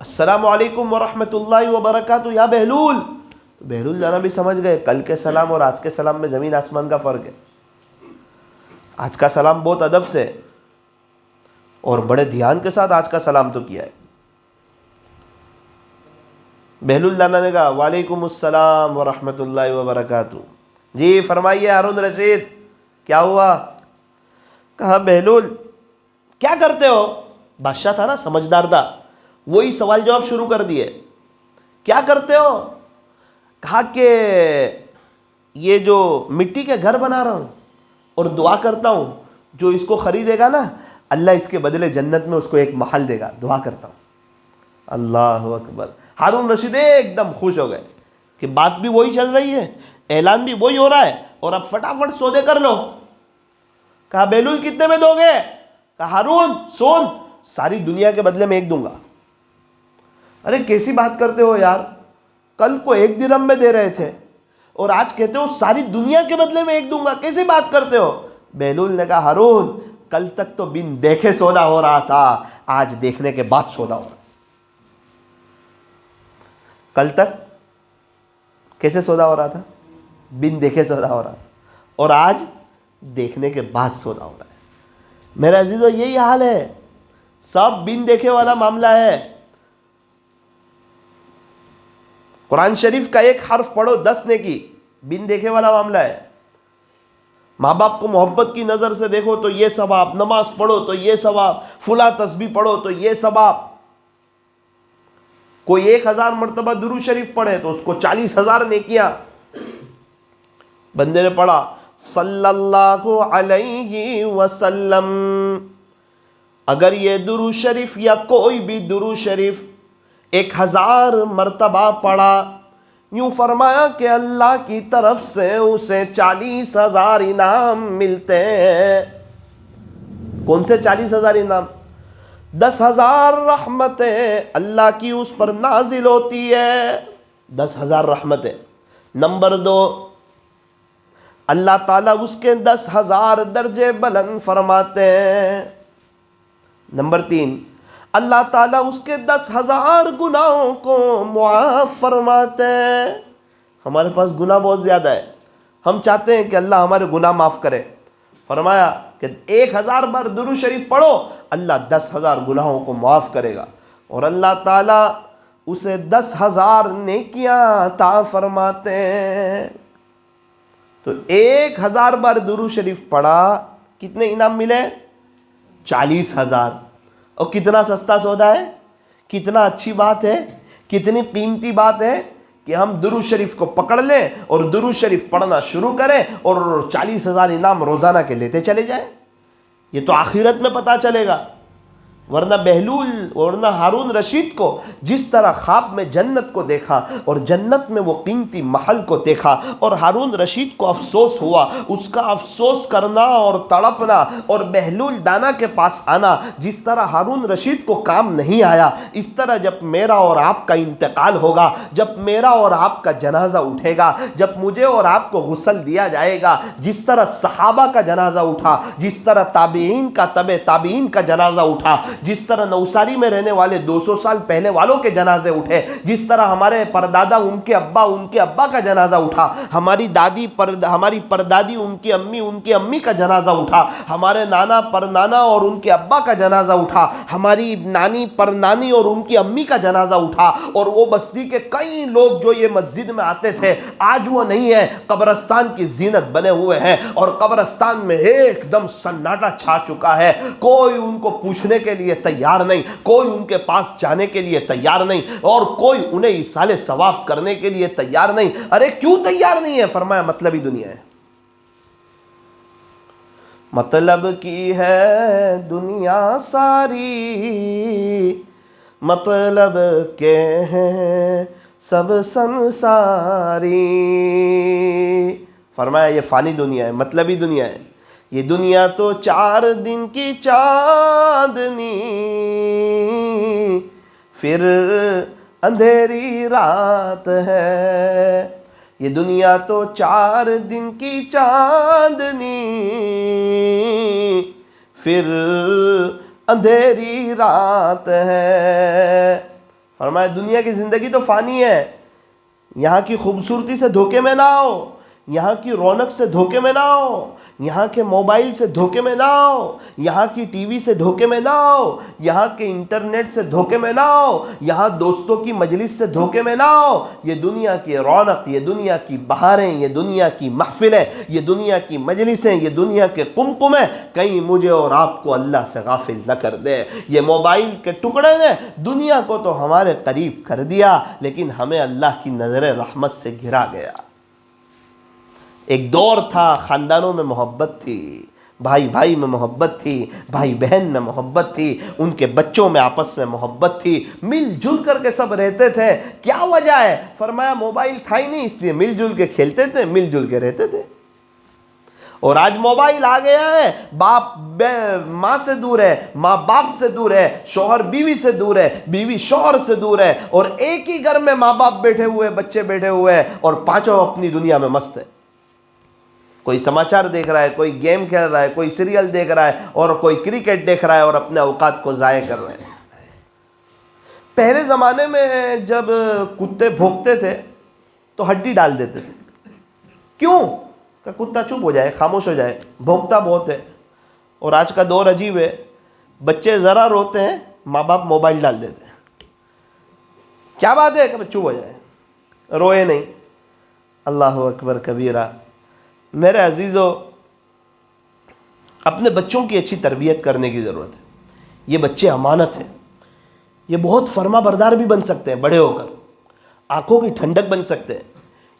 अस्सलामु अलैकुम व रहमतुल्लाहि व बरकातुहू या बहलूल। तो बहलूल जाना भी समझ गए कल के सलाम और आज के सलाम में ज़मीन आसमान का फ़र्क है। आज का सलाम बहुत अदब से और बड़े ध्यान के साथ आज का सलाम तो किया है। बहलूल दाना ने कहा वालेकुम अस्सलाम व रहमतुल्लाहि व बरकातुहू। जी फरमाइए हारून रशीद, क्या हुआ? कहा बहलूल क्या करते हो? बादशाह था ना, समझदार था, वही सवाल जवाब शुरू कर दिए। क्या करते हो? कहा कि ये जो मिट्टी के घर बना रहा हूँ और दुआ करता हूँ जो इसको खरीदेगा ना, अल्लाह इसके बदले जन्नत में उसको एक महल देगा, दुआ करता हूँ। अल्लाह अकबर। हारून रशीद एकदम खुश हो गए कि बात भी वही चल रही है, ऐलान भी वही हो रहा है और अब फटाफट सौदे कर लो। कहा बहलूल कितने में दोगे? कहा हारून सुन, सारी दुनिया के बदले में एक दूंगा। अरे कैसी बात करते हो यार, कल को 1 दिरहम में दे रहे थे और आज कहते हो सारी दुनिया के बदले में एक दूंगा, कैसी बात करते हो? बहलूल ने कहा हारून कल तक तो बिन देखे सौदा हो रहा था, आज देखने के बाद सौदा हो रहा। कल तक कैसे सौदा हो रहा था? बिन देखे सौदा हो रहा था, और आज देखने के बाद सौदा हो रहा है। मेरा अजीजों यही हाल है, सब बिन देखे वाला मामला है। कुरान शरीफ का एक हर्फ पढ़ो 10 नेकी, बिन देखे वाला मामला है। माँ बाप को मोहब्बत की नज़र से देखो तो ये सवाब, नमाज पढ़ो तो ये सवाब, फुला तस्बीह पढ़ो तो ये सवाब। कोई 1000 मरतबा दुरूद शरीफ पढ़े तो उसको 40,000 नेकियां। बंदे ने पढ़ा सल्लल्लाहु अलैहि वसल्लम, अगर ये दुरूद शरीफ या कोई भी दुरूद शरीफ 1000 मरतबा पढ़ा, यूं फरमाया कि अल्लाह की तरफ से उसे 40,000 इनाम मिलते हैं। कौन से 40,000 इनाम? 10,000 रहमतें अल्लाह की उस पर नाजिल होती है, 10,000 रहमतें। नंबर 2, अल्लाह ताला उसके 10,000 दर्जे बुलंद फरमाते हैं। नंबर 3, अल्लाह ताला उसके 10,000 गुनाहों को मुआफ़ फरमाते हैं। हमारे पास गुनाह बहुत ज़्यादा है, हम चाहते हैं कि अल्लाह हमारे गुनाह माफ़ करे। फरमाया कि 1000 बार दुरूद शरीफ पढ़ो, अल्लाह 10,000 गुनाहों को माफ़ करेगा और अल्लाह ताला उसे 10,000 नेकियां अता फरमाते हैं। तो 1000 बार दुरूद शरीफ पढ़ा, कितने इनाम मिले? 40,000। और कितना सस्ता सौदा है, कितना अच्छी बात है, कितनी कीमती बात है कि हम दुरूद शरीफ को पकड़ लें और दुरूद शरीफ पढ़ना शुरू करें और 40,000 इनाम रोज़ाना के लेते चले जाएं। ये तो आखिरत में पता चलेगा। वरना बहलूल, वरना हारून रशीद को जिस तरह ख्वाब में जन्नत को देखा और जन्नत में वो कीमती महल को देखा और हारून रशीद को अफसोस हुआ, उसका अफसोस करना और तड़पना और बहलूल दाना के पास आना, जिस तरह हारून रशीद को काम नहीं आया, इस तरह जब मेरा और आपका इंतकाल होगा, जब मेरा और आपका जनाजा उठेगा, जब मुझे और आपको गुस्ल दिया जाएगा, जिस तरह सहाबा का जनाजा उठा, जिस तरह ताबीईन का तबे ताबीईन का जनाजा उठा, जिस तरह नौसारी में रहने वाले 200 साल पहले वालों के जनाजे उठे, जिस तरह हमारे परदादा उनके अब्बा का जनाजा उठा, हमारी हमारी परदादी उनकी अम्मी का जनाजा उठा, हमारे नाना परनाना और उनके अब्बा का जनाजा उठा, हमारी नानी परनानी और उनकी अम्मी का जनाजा उठा, और वो बस्ती के कई लोग जो ये मस्जिद में आते थे आज वो नहीं है, कब्रस्तान की जीनत बने हुए हैं और कब्रस्तान में एकदम सन्नाटा छा चुका है। कोई उनको पूछने के लिए तैयार नहीं, कोई उनके पास जाने के लिए तैयार नहीं और कोई उन्हें इसाले सवाब करने के लिए तैयार नहीं। अरे क्यों तैयार नहीं है? फरमाया मतलब ही दुनिया है। मतलब की है दुनिया सारी, मतलब के हैं सब संसारी। फरमाया ये फ़ानी दुनिया है, मतलबी दुनिया है। ये दुनिया तो 4 दिन की चांदनी, फिर अंधेरी रात है। ये दुनिया तो 4 दिन की चांदनी, फिर अंधेरी रात है। फरमाया दुनिया की ज़िंदगी तो फ़ानी है, यहाँ की खूबसूरती से धोखे में ना आओ, यहाँ की रौनक से धोखे में ना आओ, यहाँ के मोबाइल से धोखे में ना आओ, यहाँ की टीवी से धोखे में ना आओ, यहाँ के इंटरनेट से धोखे में ना आओ, यहाँ दोस्तों की मजलिस से धोखे में ना आओ। ये दुनिया की रौनक, ये दुनिया की बहारें, ये दुनिया की महफिलें, ये दुनिया की मजलिसें, ये दुनिया के कुमकुमें कहीं मुझे और आपको अल्लाह से गाफिल न कर दे। ये मोबाइल के टुकड़े ने दुनिया को तो हमारे करीब कर दिया, लेकिन हमें अल्लाह की नज़र रहमत से घिरा गया। एक दौर था, ख़ानदानों में मोहब्बत थी, भाई भाई में मोहब्बत थी, भाई बहन में मोहब्बत थी, उनके बच्चों में आपस में मोहब्बत थी, मिलजुल करके सब रहते थे। क्या वजह है? फरमाया मोबाइल था ही नहीं, इसलिए मिलजुल के खेलते थे, मिलजुल के रहते थे। और आज मोबाइल आ गया है, बाप माँ से दूर है, माँ बाप से दूर है, शौहर बीवी से दूर है, बीवी शौहर से दूर है, और एक ही घर में माँ बाप बैठे हुए, बच्चे बैठे हुए हैं, और पांचों अपनी दुनिया में मस्त है। कोई समाचार देख रहा है, कोई गेम खेल रहा है, कोई सीरियल देख रहा है, और कोई क्रिकेट देख रहा है, और अपने औकात को ज़ाय कर रहे हैं। पहले ज़माने में जब कुत्ते भौंकते थे तो हड्डी डाल देते थे। क्यों? कि कुत्ता चुप हो जाए, खामोश हो जाए, भौंकता बहुत है। और आज का दौर अजीब है, बच्चे ज़रा रोते हैं, माँ बाप मोबाइल डाल देते हैं। क्या बात है? कि चुप हो जाए, रोए नहीं। अल्लाह अकबर कबीरा। मेरे अजीज़ों, अपने बच्चों की अच्छी तरबियत करने की ज़रूरत है। ये बच्चे अमानत हैं, ये बहुत फर्मा बरदार भी बन सकते हैं, बड़े होकर आंखों की ठंडक बन सकते हैं।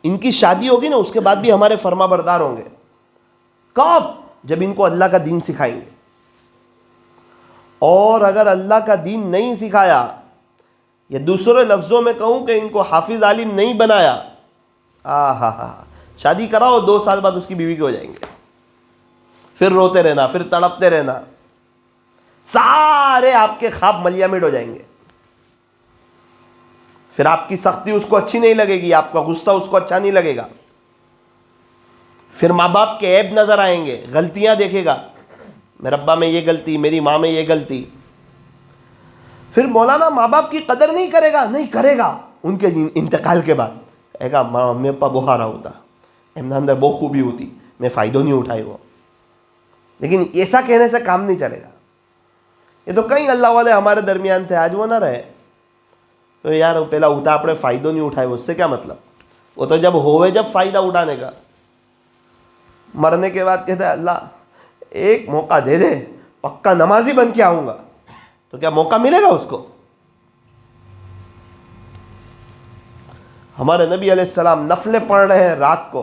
इनकी शादी होगी ना, उसके बाद भी हमारे फर्मा बरदार होंगे। कब? जब इनको अल्लाह का दीन सिखाएंगे। और अगर अल्लाह का दीन नहीं सिखाया, या दूसरे लफ्ज़ों में कहूँ कि इनको हाफिज आलिम नहीं बनाया, हा, शादी कराओ, 2 साल बाद उसकी बीवी के हो जाएंगे, फिर रोते रहना, फिर तड़पते रहना, सारे आपके ख्वाब मलियामिट हो जाएंगे। फिर आपकी सख्ती उसको अच्छी नहीं लगेगी, आपका गुस्सा उसको अच्छा नहीं लगेगा। फिर माँ बाप के ऐब नजर आएंगे, गलतियां देखेगा, मेरे अब्बा में ये गलती, मेरी माँ में ये गलती। फिर मौलाना माँ बाप की कदर नहीं करेगा, नहीं करेगा उनके इंतकाल के बाद। कहेगा मम्मी पप्पा बुहारा होता, एमना अंदर बहुत खूबी होती, मैं फ़ायदो नहीं उठाई वो। लेकिन ऐसा कहने से काम नहीं चलेगा। ये तो कई अल्लाह वाले हमारे दरमियान थे, आज वो ना रहे। तो यार वो पहला उठा, अपने फ़ायदो नहीं उठाए, उससे क्या मतलब? वो तो जब होवे, जब फ़ायदा उठाने का। मरने के बाद कहता है अल्लाह एक मौका दे दे, पक्का नमाजी बन के आऊँगा। तो क्या मौका मिलेगा उसको? हमारे नबी अलैहिस्सलाम नफलें पढ़ रहे हैं रात को,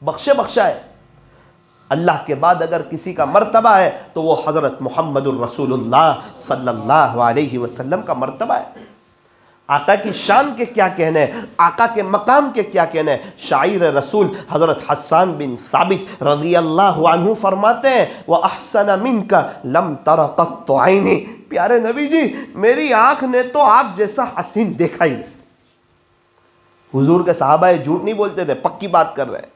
बख्शा है। अल्लाह के बाद अगर किसी का मर्तबा है तो वो हज़रत मुहम्मदुर रसूलुल्लाह सल्लल्लाहु अलैहि वसल्लम का मर्तबा है। आका की शान के क्या कहने, आका के मकाम के क्या कहने। शायर रसूल हज़रत हस्सान बिन साबित रज़ी अल्लाहु अन्हु फरमाते हैं, व अहसन मिनका लम तरा क़त्तु ऐनी। प्यारे नबी जी, मेरी आँख ने तो आप जैसा हसीन देखा ही नहीं। हुजूर के सहाबा झूठ नहीं बोलते थे, पक्की बात कर रहे हैं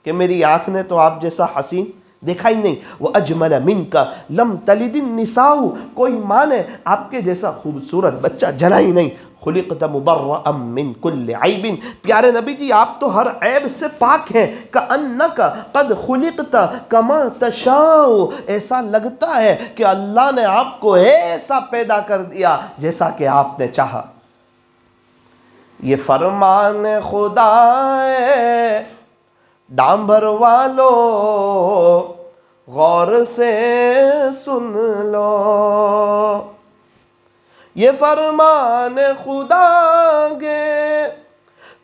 कि मेरी आँख ने तो आप जैसा हसीन देखा ही नहीं। वह अजमल मिनका लम तलिदिन निसाउ, कोई माँ ने आपके जैसा खूबसूरत बच्चा जना ही नहीं। खुलिक़त मुबर्रअम मिन कुल्लि ऐबिन। प्यारे नबी जी, आप तो हर ऐब से पाक हैं। कअन्नका क़द खुलिक़त कमा तशाउ, ऐसा लगता है कि अल्लाह ने आपको ऐसा पैदा कर दिया जैसा कि आपने चाहा। ये फरमान खुदा है, डांबर वालो गौर से सुन लो। ये फरमान खुदा गे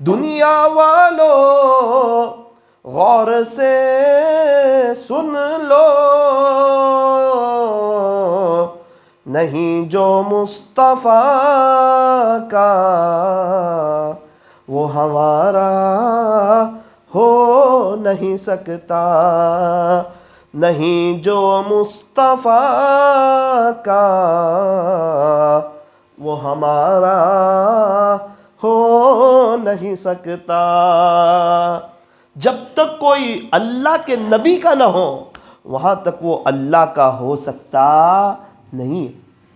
दुनिया वालो गौर से सुन लो, नहीं जो मुस्तफ़ा का वो हमारा हो नहीं सकता, नहीं जो मुस्तफ़ा का वो हमारा हो नहीं सकता। जब तक कोई अल्लाह के नबी का ना हो वहाँ तक वो अल्लाह का हो सकता नहीं।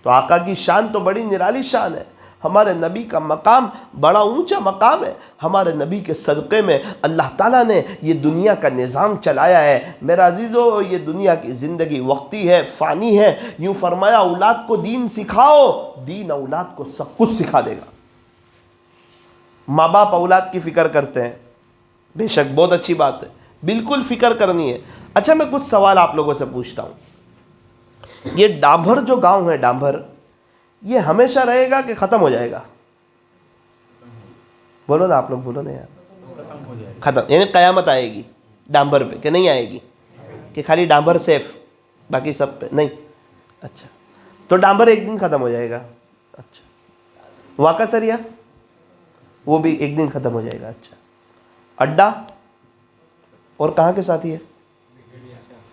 तो आका की शान तो बड़ी निराली शान है, हमारे नबी का मकाम बड़ा ऊंचा मकाम है। हमारे नबी के सदक़े में अल्लाह ताला ने ये दुनिया का निज़ाम चलाया है। मेरा अजीज़ो, ये दुनिया की ज़िंदगी वक्ती है, फ़ानी है। यूँ फरमाया औलाद को दीन सिखाओ, दीन औलाद को सब कुछ सिखा देगा। माँ बाप औलाद की फ़िक्र करते हैं, बेशक बहुत अच्छी बात है, बिल्कुल फ़िक्र करनी है। अच्छा, मैं कुछ सवाल आप लोगों से पूछता हूँ। ये डांभर जो गांव है, डांभर, ये हमेशा रहेगा कि ख़त्म हो जाएगा? बोलो ना आप लोग, बोलो ना यार। ख़त्म यानी क़यामत आएगी डांभर पे कि नहीं आएगी? कि खाली डांभर सेफ, बाकी सब पे नहीं? अच्छा, तो डांभर एक दिन ख़त्म हो जाएगा। अच्छा, वाका सरिया वो भी एक दिन ख़त्म हो जाएगा। अच्छा, अड्डा और कहाँ के साथी है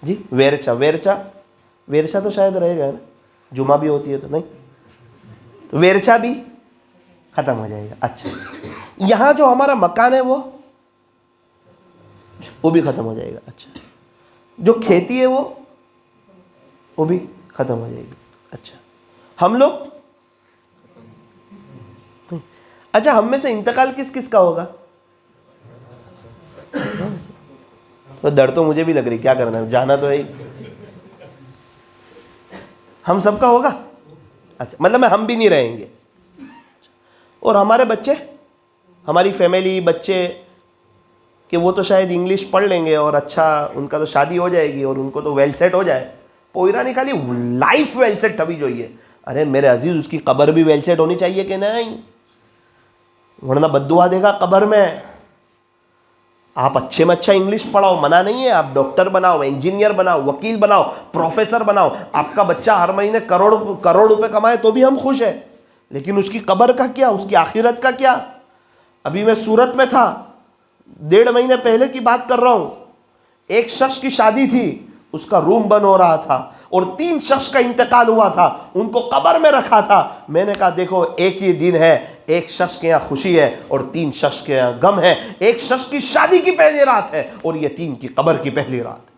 जी? वेरचा, वेरचा, वेरचा तो शायद रहेगा ना, जुमा भी होती है तो नहीं, तो वेरचा भी ख़त्म हो जाएगा। अच्छा, यहाँ जो हमारा मकान है वो भी ख़त्म हो जाएगा। अच्छा, जो खेती है वो भी ख़त्म हो जाएगी। अच्छा, हम लोग? अच्छा, हम में से इंतकाल किस किस का होगा? तो डर तो मुझे भी लग रही, क्या करना है, जाना तो है ही। हम सबका होगा? अच्छा, मतलब हम भी नहीं रहेंगे। और हमारे बच्चे, हमारी फैमिली, बच्चे कि वो तो शायद इंग्लिश पढ़ लेंगे और अच्छा उनका तो शादी हो जाएगी और उनको तो वेल सेट हो जाए। पोयरा नहीं, खाली लाइफ वेल सेट थवी જોઈએ। अरे मेरे अजीज, उसकी कब्र भी वेल सेट होनी चाहिए कि नहीं? वरना बद्दुआ देगा कब्र में। आप अच्छे में अच्छा इंग्लिश पढ़ाओ, मना नहीं है, आप डॉक्टर बनाओ, इंजीनियर बनाओ, वकील बनाओ, प्रोफेसर बनाओ, आपका बच्चा हर महीने करोड़ करोड़ रुपए कमाए तो भी हम खुश हैं। लेकिन उसकी कब्र का क्या, उसकी आखिरत का क्या? अभी मैं सूरत में था, 1.5 महीने पहले की बात कर रहा हूं। एक शख्स की शादी थी, उसका रूम बन हो रहा था और 3 शख्स का इंतकाल हुआ था, उनको कब्र में रखा था। मैंने कहा देखो, एक ही दिन है, एक शख्स के यहाँ खुशी है और 3 शख्स के यहाँ गम है। एक शख्स की शादी की पहली रात है और ये 3 की कब्र की पहली रात है।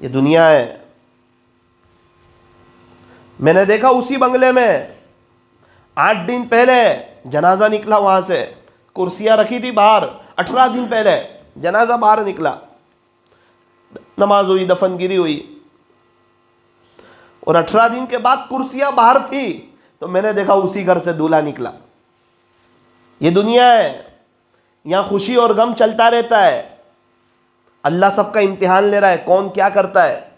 ये दुनिया है। मैंने देखा उसी बंगले में 8 दिन पहले जनाजा निकला, वहां से कुर्सियां रखी थी बाहर, 18 दिन पहले जनाजा बाहर निकला, नमाज हुई, दफनगिरी हुई और 18 दिन के बाद कुर्सियां बाहर थी तो मैंने देखा उसी घर से दूल्हा निकला। ये दुनिया है, यहां खुशी और गम चलता रहता है। अल्लाह सबका इम्तिहान ले रहा है, कौन क्या करता है।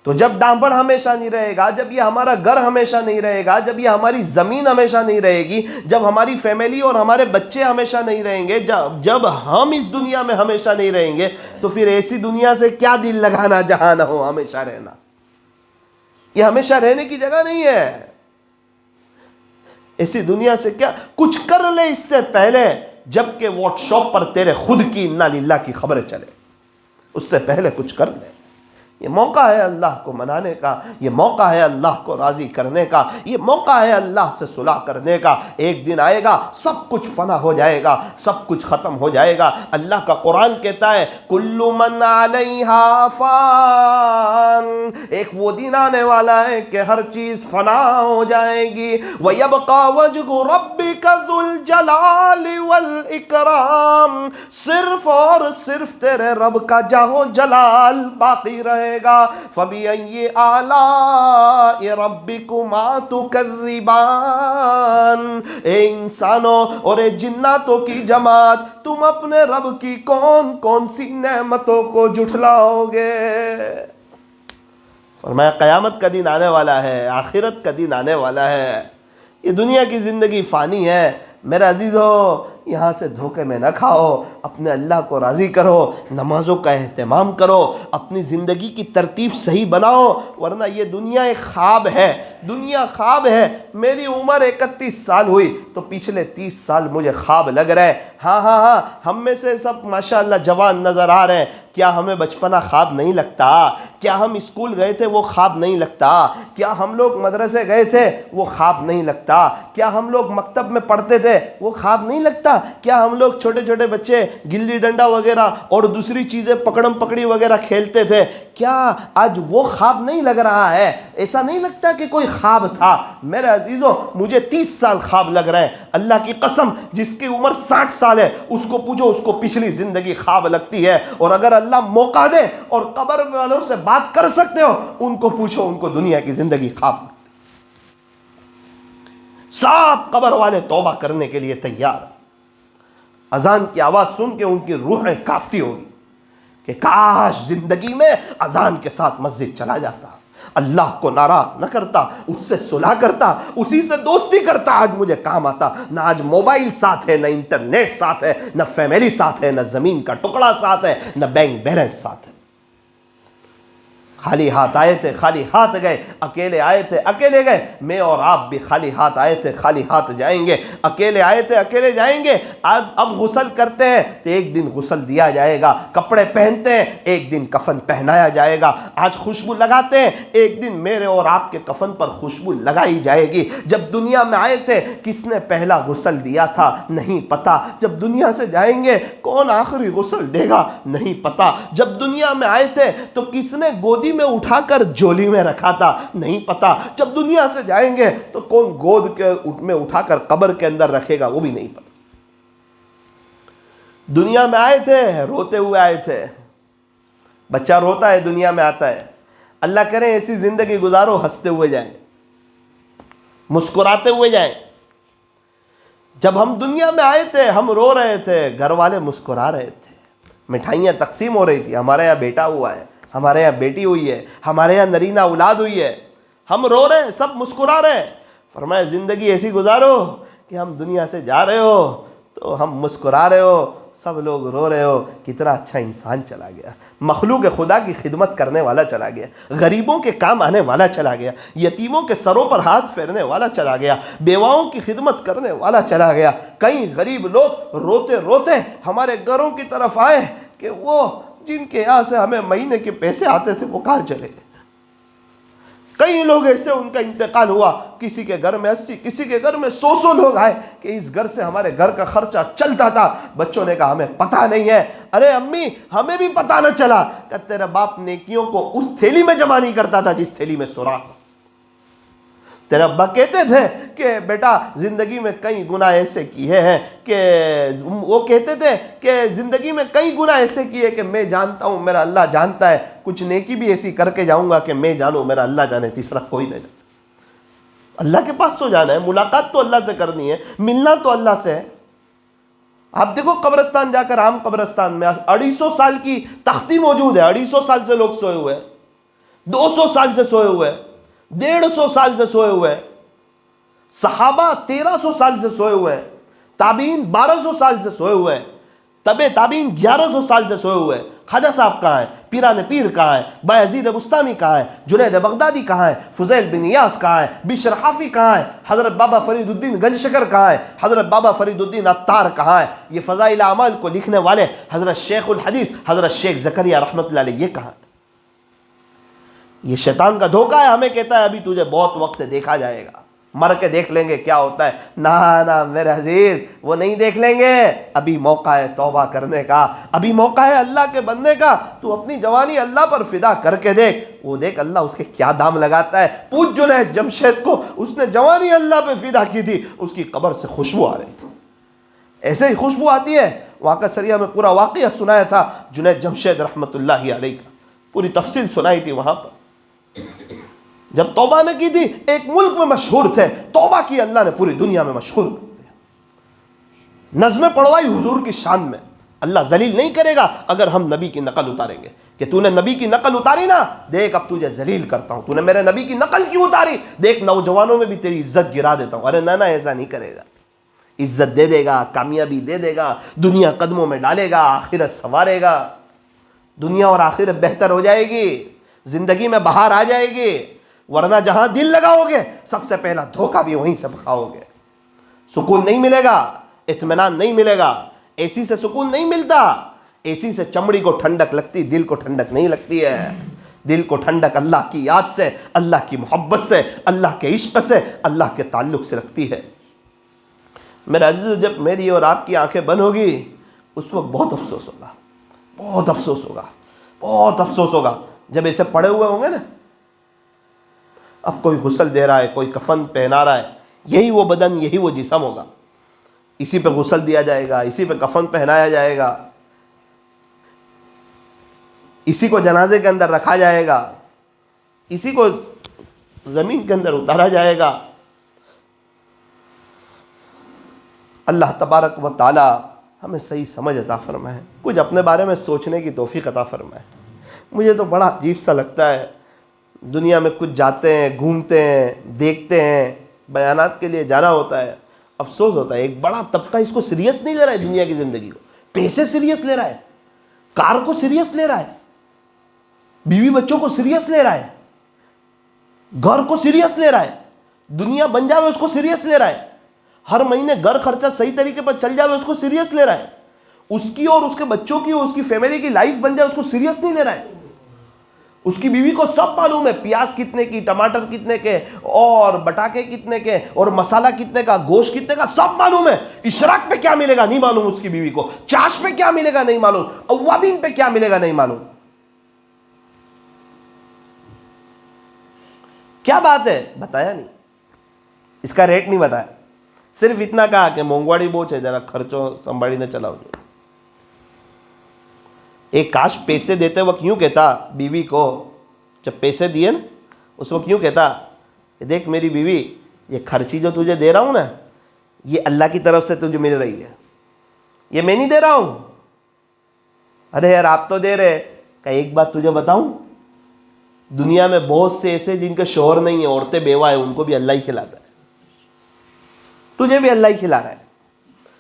तो जब डांबर हमेशा नहीं रहेगा, जब ये हमारा घर हमेशा नहीं रहेगा, जब ये हमारी ज़मीन हमेशा नहीं रहेगी, जब हमारी फैमिली और हमारे बच्चे हमेशा नहीं रहेंगे, जब हम इस दुनिया में हमेशा नहीं रहेंगे, तो फिर ऐसी दुनिया से क्या दिल लगाना जहां ना हो हमेशा रहना। ये हमेशा रहने की जगह नहीं है। ऐसी दुनिया से क्या कुछ कर ले इससे पहले, जबकि व्हाट्सएप पर तेरे खुद की इन्ना लिल्लाह की खबरें चले, उससे पहले कुछ कर ले। ये मौका है अल्लाह को मनाने का, ये मौका है अल्लाह को राज़ी करने का, ये मौका है अल्लाह से सुलह करने का। एक दिन आएगा, सब कुछ फना हो जाएगा, सब कुछ ख़त्म हो जाएगा। अल्लाह का कुरान कहता है, कुल्लु मन अलैहा फ़ान, एक वो दिन आने वाला है कि हर चीज़ फना हो जाएगी। व यबक़ा वज्हु रब्बिका ज़ुल जलाली वल इकराम, सिर्फ और सिर्फ तेरे रब का जाहो जलाल बाकी रहे। फबिअय्यि आलाइ रब्बिकुमा तुकज़्ज़िबान, ए इंसानों और ए जिन्नातों की जमात, तुम अपने रब की कौन कौन सी नेमतों को झुठलाओगे। फरमाया क़यामत का दिन आने वाला है, आखिरत का दिन आने वाला है। ये दुनिया की ज़िंदगी फ़ानी है। मेरे अजीज़ों, यहाँ से धोखे में न खाओ, अपने अल्लाह को राज़ी करो, नमाज़ों का एहतमाम करो, अपनी ज़िंदगी की तरतीब सही बनाओ, वरना ये दुनिया एक ख्वाब है, दुनिया ख्वाब है। मेरी उम्र 31 साल हुई तो पिछले 30 साल मुझे ख्वाब लग रहे हैं। हाँ, हम में से सब माशाअल्लाह जवान नज़र आ रहे हैं। क्या हमें बचपना ख्वाब नहीं लगता? क्या हम स्कूल गए थे वो ख्वाब नहीं लगता? क्या हम लोग मदरसे गए थे वो ख्वाब नहीं लगता? क्या हम लोग मकतब में पढ़ते थे वो ख्वाब नहीं लगता? क्या हम लोग छोटे छोटे बच्चे गिल्ली डंडा वगैरह और दूसरी चीज़ें पकड़म पकड़ी वगैरह खेलते थे, क्या आज वो ख्वाब नहीं लग रहा है? ऐसा नहीं लगता कि कोई ख्वाब था? मेरे अजीज़ों, मुझे 30 साल ख्वाब लग रहे हैं। अल्लाह की कसम, जिसकी उम्र 60 साल है उसको पूछो, उसको पिछली ज़िंदगी ख्वाब लगती है। और अगर अल्लाह मौका दे और कब्र वालों से बात कर सकते हो, उनको पूछो, उनको दुनिया की ज़िंदगी ख्वाब। सब कब्र वाले तौबा करने के लिए तैयार। अजान की आवाज़ सुन के उनकी रूहें कांपती होगी कि काश जिंदगी में अजान के साथ मस्जिद चला जाता, अल्लाह को नाराज न करता, उससे सुलह करता, उसी से दोस्ती करता, आज मुझे काम आता। ना आज मोबाइल साथ है, न इंटरनेट साथ है, न फैमिली साथ है, न जमीन का टुकड़ा साथ है, न बैंक बैलेंस साथ है। खाली हाथ आए थे, खाली हाथ गए, अकेले आए थे, अकेले गए। मैं और आप भी खाली हाथ आए थे, खाली हाथ जाएंगे। अकेले आए थे, अकेले जाएंगे। अब गुस्ल करते हैं तो एक दिन गुस्ल दिया जाएगा, कपड़े पहनते हैं एक दिन कफन पहनाया जाएगा, आज खुशबू लगाते हैं एक दिन मेरे और आपके कफन पर खुशबू लगाई जाएगी। जब दुनिया में आए थे किसने पहला गुस्ल दिया था नहीं पता। जब दुनिया से जाएंगे कौन आखिरी गुस्ल देगा नहीं पता। जब दुनिया में आए थे तो किसने गोदी में उठाकर झोली में रखा था नहीं पता। जब दुनिया से जाएंगे तो कौन गोद के में उठाकर कब्र के अंदर रखेगा वो भी नहीं पता। दुनिया में आए थे रोते हुए आए थे। बच्चा रोता है दुनिया में आता है। अल्लाह करे ऐसी जिंदगी गुजारो हंसते हुए जाएं, मुस्कुराते हुए जाएं। जब हम दुनिया में आए थे हम रो रहे थे, घर वाले मुस्कुरा रहे थे, मिठाइयाँ तकसीम हो रही थी। हमारे यहाँ बेटा हुआ है, हमारे यहाँ बेटी हुई है, हमारे यहाँ नरीना औलाद हुई है, हम रो रहे हैं, सब मुस्कुरा रहे हैं। फरमाया ज़िंदगी ऐसी गुजारो कि हम दुनिया से जा रहे हो तो हम मुस्कुरा रहे हो, सब लोग रो रहे हो। कितना अच्छा इंसान चला गया, मखलूक खुदा की खिदमत करने वाला चला गया, गरीबों के काम आने वाला चला गया, यतीमों के सरों पर हाथ फेरने वाला चला गया, बेवाओं की खिदमत करने वाला चला गया। कई गरीब लोग रोते रोते हमारे घरों की तरफ आए कि वो जिनके यहाँ से हमें महीने के पैसे आते थे वो कहाँ चले गए। कई लोग ऐसे उनका इंतकाल हुआ, किसी के घर में 80, किसी के घर में 100 लोग आए कि इस घर से हमारे घर का खर्चा चलता था। बच्चों ने कहा हमें पता नहीं है। अरे अम्मी हमें भी पता न चला कि तेरा बाप नेकियों को उस थैली में जमा नहीं करता था जिस थैली में सुराख। तेरा अब्बा कहते थे कि बेटा ज़िंदगी में कई गुनाह ऐसे किए हैं कि वो कहते थे कि ज़िंदगी में कई गुनाह ऐसे किए कि मैं जानता हूँ मेरा अल्लाह जानता है, कुछ नेकी भी ऐसी करके जाऊँगा कि मैं जानूँ मेरा अल्लाह जाने, तीसरा कोई नहीं जाने। अल्लाह के पास तो जाना है, मुलाकात तो अल्लाह से करनी है, मिलना तो अल्लाह से है। आप देखो कब्रिस्तान जाकर, आम कब्रिस्तान में 250 साल की तख्ती मौजूद है, 250 साल से लोग सोए हुए हैं, 200 साल से सोए हुए हैं, 150 साल से सोए हुए हैं, सहाबा 1300 साल से सोए हुए हैं, ताबीन 1200 साल से सोए हुए हैं, तबे ताबीन 1100 साल से सोए हुए हैं। ख्वाजा साहब कहाँ है, पीरान पीर कहाँ है, बायजीद बुस्तामी कहाँ है, जुनैद बगदादी कहाँ है, फुजैल बिन इयास कहाँ है, बिशर हाफी कहाँ है, हज़रत बाबा फरीदुद्दीन गंजशकर कहाँ है, हज़रत बाबा फरीदुद्दीन अत्तार कहाँ है, ये फ़ज़ाइल आमाल को लिखने वाले हज़रत शेखुल हदीस हज़रत शेख ज़करिया रहमतुल्लाह अलैह ये कहाँ है। ये शैतान का धोखा है, हमें कहता है अभी तुझे बहुत वक्त देखा जाएगा, मर के देख लेंगे क्या होता है। ना ना मेरे अजीज, वो नहीं देख लेंगे। अभी मौका है तौबा करने का, अभी मौका है अल्लाह के बनने का। तू अपनी जवानी अल्लाह पर फिदा करके देख, वो देख अल्लाह उसके क्या दाम लगाता है। पूछ जुनैद जमशेद को, उसने जवानी अल्लाह पे फिदा की थी, उसकी कब्र से खुशबू आ रही थी, ऐसे ही खुशबू आती है। वहाँ का सरिया में पूरा वाक़या सुनाया था जुनैद जमशेद रहमतुल्लाहि अलैह का, पूरी तफसील सुनाई थी। वहाँ पर जब तौबा न की थी, एक मुल्क में मशहूर थे, तौबा की अल्लाह ने पूरी दुनिया में मशहूर कर दिया। नज़्में पढ़वाई हुजूर की शान में। अल्लाह जलील नहीं करेगा अगर हम नबी की नकल उतारेंगे कि तूने नबी की नकल उतारी ना, देख अब तुझे जलील करता हूँ। तूने मेरे नबी की नकल क्यों उतारी, देख नौजवानों में भी तेरी इज्जत गिरा देता हूँ। अरे ना ना, ऐसा नहीं करेगा, इज्जत दे देगा, कामयाबी दे देगा, दुनिया कदमों में डालेगा, आखिरत संवारेगा, दुनिया और आखिरत बेहतर हो जाएगी, जिंदगी में बाहर आ जाएगी। वरना जहां दिल लगाओगे सबसे पहला धोखा भी वहीं से खाओगे। सुकून नहीं मिलेगा, इत्मीनान नहीं मिलेगा। एसी से सुकून नहीं मिलता, एसी से चमड़ी को ठंडक लगती, दिल को ठंडक नहीं लगती है। दिल को ठंडक अल्लाह की याद से, अल्लाह की मोहब्बत से, अल्लाह के इश्क से, अल्लाह के ताल्लुक से लगती है। मेरे अजीज़, जब मेरी और आपकी आंखें बंद होगी उस वक्त बहुत अफसोस होगा, बहुत अफसोस होगा, बहुत अफसोस होगा। जब ऐसे पड़े हुए होंगे ना, अब कोई गुस्ल दे रहा है, कोई कफन पहना रहा है, यही वो बदन, यही वो जिस्म होगा। इसी पे गुस्ल दिया जाएगा, इसी पे कफन पहनाया जाएगा, इसी को जनाजे के अंदर रखा जाएगा, इसी को ज़मीन के अंदर उतारा जाएगा। अल्लाह तबारक व ताला हमें सही समझ अता फरमाए, कुछ अपने बारे में सोचने की तौफीक अता फरमाए। मुझे तो बड़ा अजीब सा लगता है, दुनिया में कुछ जाते हैं, घूमते हैं, देखते हैं, बयानात के लिए जाना होता है, अफसोस होता है एक बड़ा तबका इसको सीरियस नहीं ले रहा है। दुनिया की ज़िंदगी को पैसे सीरियस ले रहा है, कार को सीरियस ले रहा है, बीवी बच्चों को सीरियस ले रहा है, घर को सीरियस ले रहा है, दुनिया बन जावे उसको सीरियस ले रहा है, हर महीने घर खर्चा सही तरीके पर चल जावे उसको सीरियस ले रहा है, उसकी और उसके बच्चों की और उसकी फैमिली की लाइफ बन जाए उसको सीरियस नहीं ले रहा है। उसकी बीवी को सब मालूम है, प्याज कितने की, टमाटर कितने के, और बटाके कितने के, और मसाला कितने का, गोश्त कितने का, सब मालूम है। इशराक पे क्या मिलेगा नहीं मालूम उसकी बीवी को, चाश पे क्या मिलेगा नहीं मालूम, अव्वाबीन पे क्या मिलेगा नहीं मालूम। क्या बात है, बताया नहीं, इसका रेट नहीं बताया, सिर्फ इतना कहा कि मोंगवाड़ी बोझ है, जरा खर्चों संभाली ने चलाओ। एक काश पैसे देते वक्त यूँ कहता बीवी को, जब पैसे दिए ना उस वक्त यूँ कहता कि देख मेरी बीवी, ये खर्ची जो तुझे दे रहा हूँ ना, ये अल्लाह की तरफ से तुझे मिल रही है, ये मैं नहीं दे रहा हूँ। अरे यार आप तो दे रहे। क्या एक बात तुझे बताऊँ, दुनिया में बहुत से ऐसे जिनके शोहर नहीं है, औरतें बेवा है, उनको भी अल्लाह ही खिलाता है, तुझे भी अल्लाह ही खिला रहा है।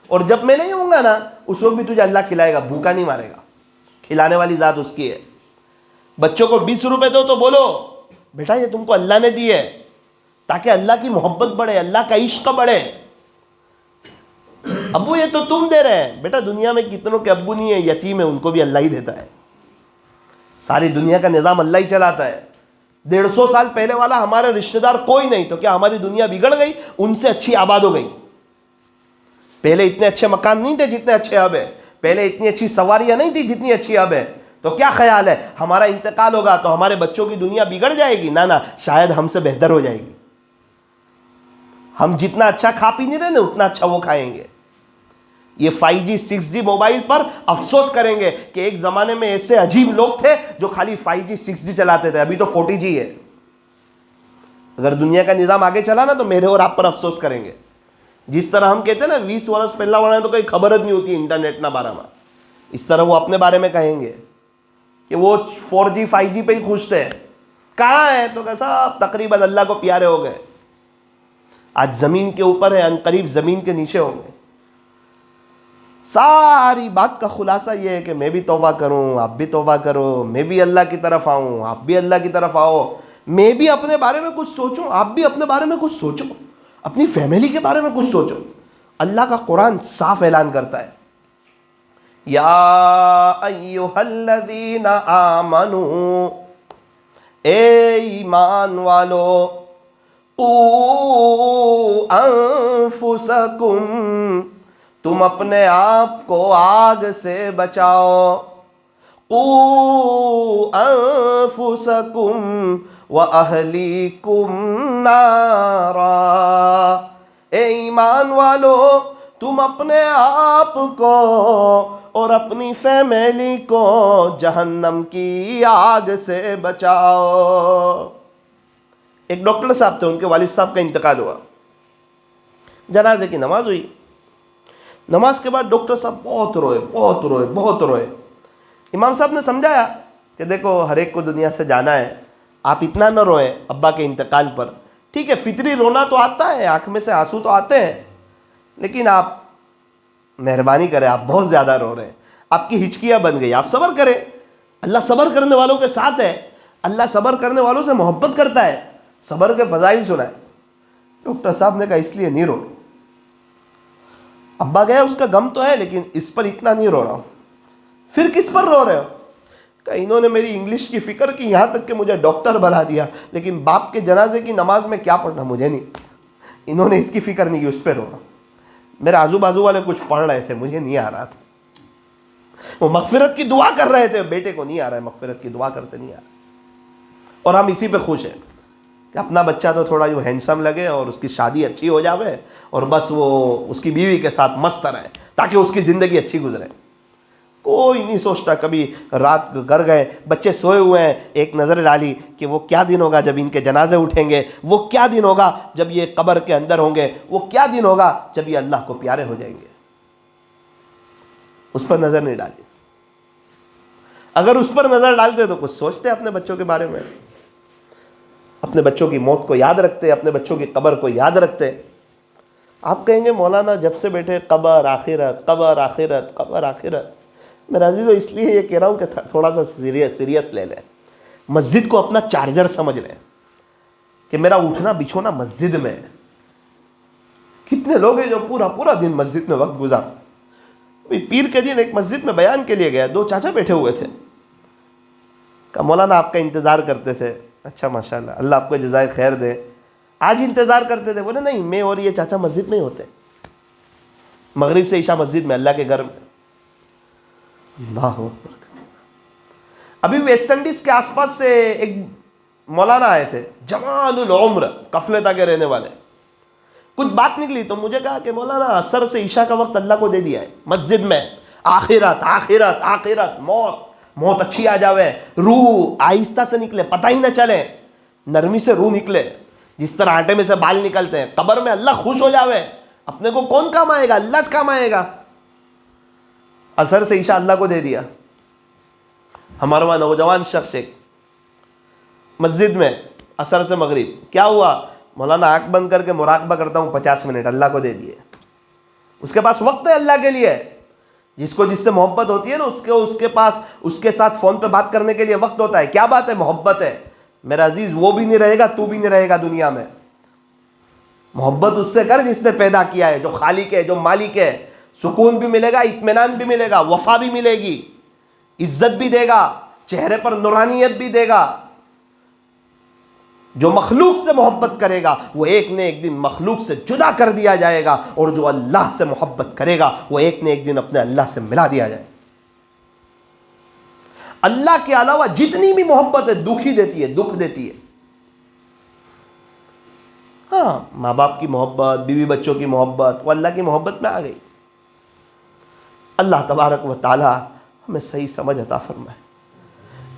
और जब मैं नहीं होऊंगा ना उस वक्त भी तुझे अल्लाह खिलाएगा, भूखा नहीं मारेगा, खिलाने वाली ज़ात उसकी है। बच्चों को 20 रुपए दो तो बोलो बेटा ये तुमको अल्लाह ने दी है, ताकि अल्लाह की मोहब्बत बढ़े, अल्लाह का इश्क बढ़े। अब्बू ये तो तुम दे रहे हैं, बेटा दुनिया में कितनों के अब्बू नहीं है, यतीम है, उनको भी अल्लाह ही देता है। सारी दुनिया का निज़ाम अल्लाह ही चलाता है। 150 साल पहले वाला हमारे रिश्तेदार कोई नहीं, तो क्या हमारी दुनिया बिगड़ गई, उनसे अच्छी आबाद हो गई। पहले इतने अच्छे मकान नहीं थे जितने अच्छे अब है, पहले इतनी अच्छी सवारियां नहीं थी जितनी अच्छी अब है। तो क्या ख्याल है हमारा इंतकाल होगा तो हमारे बच्चों की दुनिया बिगड़ जाएगी? ना ना, शायद हमसे बेहतर हो जाएगी। हम जितना अच्छा खा पी नहीं रहे ना, उतना अच्छा वो खाएंगे। ये 5G 6G मोबाइल पर अफसोस करेंगे कि एक ज़माने में ऐसे अजीब लोग थे जो खाली 5G 6G चलाते थे, अभी तो 40G है। अगर दुनिया का निज़ाम आगे चला ना तो मेरे और आप पर अफसोस करेंगे। जिस तरह हम कहते हैं ना 20 वर्ष पहला वाला तो कोई खबर नहीं होती इंटरनेट ना बारे में, इस तरह वो अपने बारे में कहेंगे कि वो 4G 5G पे ही खुश थे। कहाँ है तो कैसा तकरीबन अल्लाह को प्यारे हो गए। आज ज़मीन के ऊपर है, अनकरीब ज़मीन के नीचे होंगे। सारी बात का खुलासा ये है कि मैं भी तौबा करूं, आप भी तौबा करो, मैं भी अल्लाह की तरफ आऊं, आप भी अल्लाह की तरफ आओ, मैं भी अपने बारे में कुछ सोचूं, आप भी अपने बारे में कुछ सोचो, अपनी फैमिली के बारे में कुछ सोचो। अल्लाह का कुरान साफ ऐलान करता है, या अय्युहल्लज़ीना आमनू, ए ईमान वालो, क़ू अनफुसकुम, तुम अपने आप को आग से बचाओ। क़ू अनफुसकुम व अहलीकुम नारा, ए ईमान वालो तुम अपने आप को और अपनी फैमिली को जहन्नम की आग से बचाओ। एक डॉक्टर साहब थे, उनके वालिद साहब का इंतकाल हुआ, जनाजे की नमाज हुई। नमाज के बाद डॉक्टर साहब बहुत रोए, बहुत रोए, बहुत रोए। इमाम साहब ने समझाया कि देखो हर एक को दुनिया से जाना है, आप इतना न रोएं अब्बा के इंतकाल पर। ठीक है, फितरी रोना तो आता है, आंख में से आंसू तो आते हैं, लेकिन आप मेहरबानी करें, आप बहुत ज़्यादा रो रहे हैं, आपकी हिचकियाँ बन गई, आप सब्र करें। अल्लाह सब्र करने वालों के साथ है, अल्लाह सब्र करने वालों से मोहब्बत करता है। सब्र के फ़ज़ाइल सुनाए। डॉक्टर साहब ने कहा इसलिए नहीं रो, अब्बा गया उसका गम तो है, लेकिन इस पर इतना नहीं रो रहा हूँ। फिर किस पर रो रहे हो? कहा इन्होंने मेरी इंग्लिश की फ़िक्र की, यहाँ तक कि मुझे डॉक्टर बना दिया, लेकिन बाप के जनाजे की नमाज में क्या पढ़ना मुझे नहीं, इन्होंने इसकी फ़िक्र नहीं की, उस पर रो रहा। मेरे आजू बाजू वाले कुछ पढ़ रहे थे, मुझे नहीं आ रहा था, वो मगफिरत की दुआ कर रहे थे, बेटे को नहीं आ रहा है, मगफिरत की दुआ करते नहीं आ रहा। और हम इसी पे खुश हैं कि अपना बच्चा तो थोड़ा यूँ हैंडसम लगे और उसकी शादी अच्छी हो जावे और बस वो उसकी बीवी के साथ मस्त रहे, ताकि उसकी ज़िंदगी अच्छी गुजरे। कोई नहीं सोचता कभी रात घर गए, बच्चे सोए हुए हैं, एक नज़र डाली कि वो क्या दिन होगा जब इनके जनाजे उठेंगे, वो क्या दिन होगा जब ये कब्र के अंदर होंगे, वो क्या दिन होगा जब ये अल्लाह को प्यारे हो जाएंगे। उस पर नज़र नहीं डाली। अगर उस पर नज़र डालते तो कुछ सोचते अपने बच्चों के बारे में, अपने बच्चों की मौत को याद रखते, अपने बच्चों की कब्र को याद रखते। आप कहेंगे मौलाना जब से बैठे कब्र आखिरत, कब्र आखिरत, कब्र आखिरत। मेरा अजीज़ इसलिए ये कह रहा हूँ कि थोड़ा सा सीरियस ले लें, मस्जिद को अपना चार्जर समझ लें कि मेरा उठना बिछोना मस्जिद में है। कितने लोग हैं जो पूरा पूरा दिन मस्जिद में वक्त गुजार। पीर के दिन एक मस्जिद में बयान के लिए गया, दो चाचा बैठे हुए थे, कहा मौलाना आपका इंतज़ार करते थे। अच्छा माशाल्लाह, अल्लाह आपको जज़ाए खैर दे, आज इंतज़ार करते थे? बोले नहीं, मैं और ये चाचा मस्जिद में ही होते, मगरिब से इशा मस्जिद में, अल्लाह के घर में। अल्लाह। अभी वेस्ट इंडीज़ के आसपास से एक मौलाना आए थे, जवानुल उम्र, कफलता के रहने वाले। कुछ बात निकली तो मुझे कहा कि मौलाना असर से ईशा का वक्त अल्लाह को दे दिया है मस्जिद में, आखिरत आखिरत आखिरत, मौत मौत अच्छी आ जावे, रूह आहिस्ता से निकले, पता ही ना चले, नरमी से रूह निकले, जिस तरह आटे में से बाल निकलते हैं, कब्र में अल्लाह खुश हो जावे। अपने को कौन काम आएगा? अल्लाह काम आएगा। असर से ईशा अल्लाह को दे दिया। हमारे वहाँ नौजवान शख्स एक मस्जिद में असर से मगरिब, क्या हुआ? मौलाना आँख बंद करके मुराकबा करता हूँ 50 मिनट, अल्लाह को दे दिए। उसके पास वक्त है अल्लाह के लिए। जिसको जिससे मोहब्बत होती है ना, उसके पास उसके साथ फ़ोन पे बात करने के लिए वक्त होता है। क्या बात है? मोहब्बत है। मेरा अजीज़ वो भी नहीं रहेगा, तू भी नहीं रहेगा दुनिया में। मोहब्बत उससे कर जिसने पैदा किया है, जो खालिक है, जो मालिक है। सुकून भी मिलेगा, इत्मीनान भी मिलेगा, वफा भी मिलेगी, इज्जत भी देगा, चेहरे पर नूरानियत भी देगा। जो मखलूक से मोहब्बत करेगा वो एक ने एक दिन मखलूक से जुदा कर दिया जाएगा, और जो अल्लाह से मोहब्बत करेगा वो एक ने एक दिन अपने अल्लाह से मिला दिया जाएगा। अल्लाह के अलावा जितनी भी मोहब्बत है दुखी देती है, दुख देती है। हाँ, माँ बाप की मोहब्बत, बीवी बच्चों की मोहब्बत, वो अल्लाह की मोहब्बत में आ गई। अल्लाह तबारक व ताला हमें सही समझ अता फरमाए,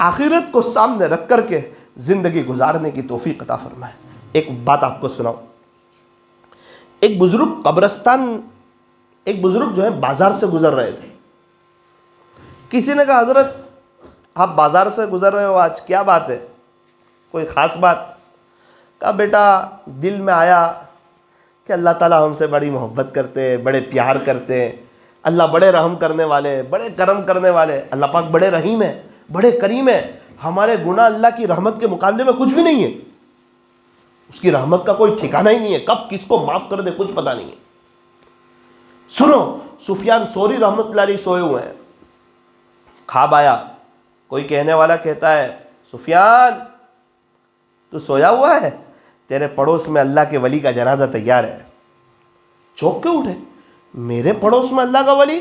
आखिरत को सामने रख करके ज़िंदगी गुजारने की तौफीक अता फरमाए। एक बात आपको सुनाऊं। एक बुज़ुर्ग एक बुज़ुर्ग जो है बाज़ार से गुज़र रहे थे। किसी ने कहा हज़रत आप बाज़ार से गुज़र रहे हो आज, क्या बात है, कोई ख़ास बात? कहा बेटा दिल में आया कि अल्लाह ताला हमसे बड़ी मोहब्बत करते हैं, बड़े प्यार करते हैं। अल्लाह बड़े रहम करने वाले, बड़े करम करने वाले। अल्लाह पाक बड़े रहीम है, बड़े करीम है। हमारे गुनाह अल्लाह की रहमत के मुकाबले में कुछ भी नहीं है। उसकी रहमत का कोई ठिकाना ही नहीं है, कब किसको माफ़ कर दे कुछ पता नहीं है। सुनो, सुफियान सौरी रहमतुल्लाह अलैह सोए हुए हैं, ख्वाब आया। कोई कहने वाला कहता है सुफियान तू सोया हुआ है, तेरे पड़ोस में अल्लाह के वली का जनाजा तैयार है। चौंक के उठे, मेरे पड़ोस में अल्लाह का वली,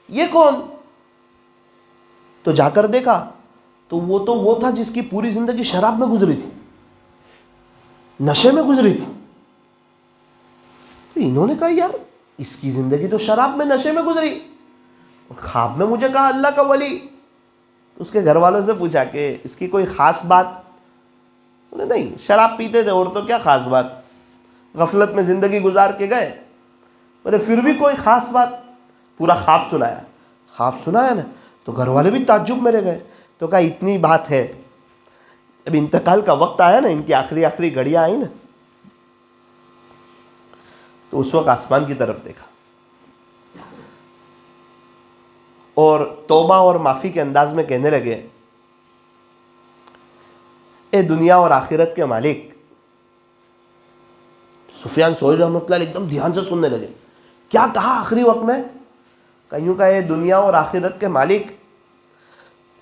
ये कौन? तो जाकर देखा तो वो था जिसकी पूरी जिंदगी शराब में गुजरी थी, नशे में गुजरी थी। तो इन्होंने कहा यार इसकी जिंदगी तो शराब में नशे में गुजरी, ख्वाब में मुझे कहा अल्लाह का वली। तो उसके घर वालों से पूछा कि इसकी कोई ख़ास बात? बोले नहीं, शराब पीते थे और तो क्या ख़ास बात, गफलत में ज़िंदगी गुजार के गए। बोले फिर भी कोई ख़ास बात? पूरा ख्वाब सुनाया। ख्वाब सुनाया ना तो घर वाले भी ताज्जुब में रह गए। तो कहा इतनी बात है, अब इंतकाल का वक्त आया ना, इनकी आखिरी घड़ियाँ आई ना, तो उस वक्त आसमान की तरफ देखा और तौबा और माफ़ी के अंदाज में कहने लगे, ए दुनिया और आखिरत के मालिक। सुफियान सौरी रहमतुल्लाह अलैह एकदम ध्यान से सुनने लगे। क्या कहा आखिरी वक्त में? कहीं का, ये दुनिया और आखिरत के मालिक,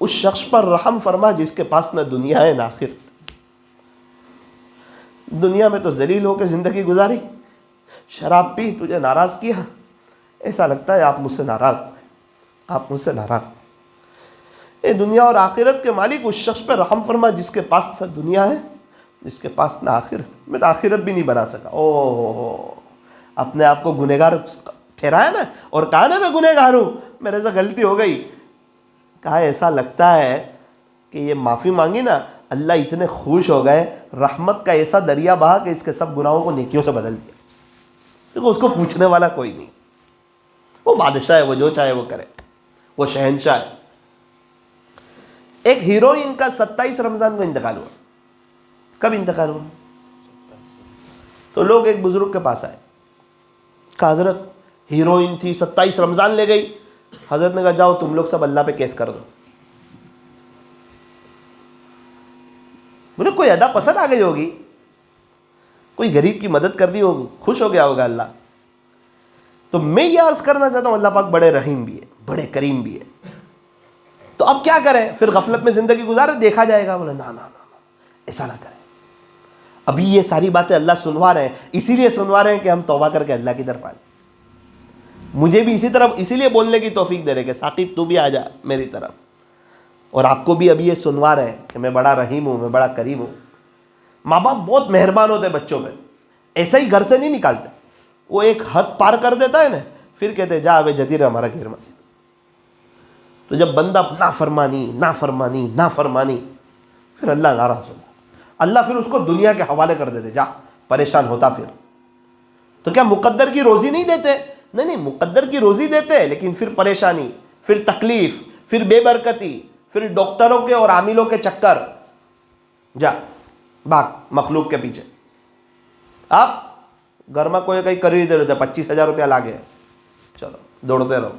उस शख्स पर रहम फरमा जिसके पास न दुनिया है ना आखिरत। दुनिया में तो जलील होकर ज़िंदगी गुजारी, शराब पी, तुझे नाराज़ किया, ऐसा लगता है आप मुझसे नाराज़, आप मुझसे नाराज़। ए दुनिया और आखिरत के मालिक, उस शख्स पर रहम फरमा जिसके पास न दुनिया है, जिसके पास ना आखिरत। मैं तो आखिरत भी नहीं बना सका। ओह, अपने आप को गुनहगार ठहराया ना, और कहा ना मैं गुनहगार हूँ, मेरे से गलती हो गई। कहा ऐसा लगता है कि ये माफ़ी मांगी ना, अल्लाह इतने खुश हो गए, रहमत का ऐसा दरिया बहा कि इसके सब गुनाहों को नेकियों से बदल दिया। देखो उसको पूछने वाला कोई नहीं, वो बादशाह है, वो जो चाहे वो करे, वो शहंशाह है। एक हीरोइन का 27 रमज़ान को इंतकाल हुआ। कब इंतकाल हुआ? तो लोग एक बुजुर्ग के पास आए, कहा हज़रत हीरोइन थी, 27 रमज़ान ले गई। हज़रत ने कहा जाओ तुम लोग सब अल्लाह पे केस कर दो। बोले कोई अदा पसंद आ गई होगी, कोई गरीब की मदद कर दी होगी, खुश हो गया होगा अल्लाह। तो मैं ये अर्ज़ करना चाहता हूँ, अल्लाह पाक बड़े रहीम भी है, बड़े करीम भी है। तो अब क्या करें? फिर गफलत में ज़िंदगी गुजारे, देखा जाएगा। बोले ना ना ना ना, ऐसा ना करें। अभी ये सारी बातें अल्लाह सुनवा रहे हैं, इसीलिए सुनवा रहे हैं कि हम तौबा करके अल्लाह की तरफ आए। मुझे भी इसी तरफ इसीलिए बोलने की तौफीक दे रहे कि साकिब तू भी आ जा मेरी तरफ। और आपको भी अभी ये सुनवा रहे हैं कि मैं बड़ा रहीम हूँ, मैं बड़ा करीम हूँ। माँ बाप बहुत मेहरबान होते हैं बच्चों पे, ऐसा ही घर से नहीं निकालते। वो एक हद पार कर देता है ना, फिर कहते जा अबे जती रहे हमारा घेर मत। तो जब बंदा नाफरमानी नाफरमानी नाफरमानी, फिर अल्लाह नाराज़ होता, अल्लाह फिर उसको दुनिया के हवाले कर देते, जा परेशान होता फिर। तो क्या मुकद्दर की रोज़ी नहीं देते? नहीं नहीं, मुकद्दर की रोज़ी देते हैं, लेकिन फिर परेशानी, फिर तकलीफ, फिर बेबरकती, फिर डॉक्टरों के और आमिलों के चक्कर, जा भाग मखलूक के पीछे। आप घर में कोई कहीं कर ही दे रहे, 25,000 रुपया लागे, चलो दौड़ते रहो।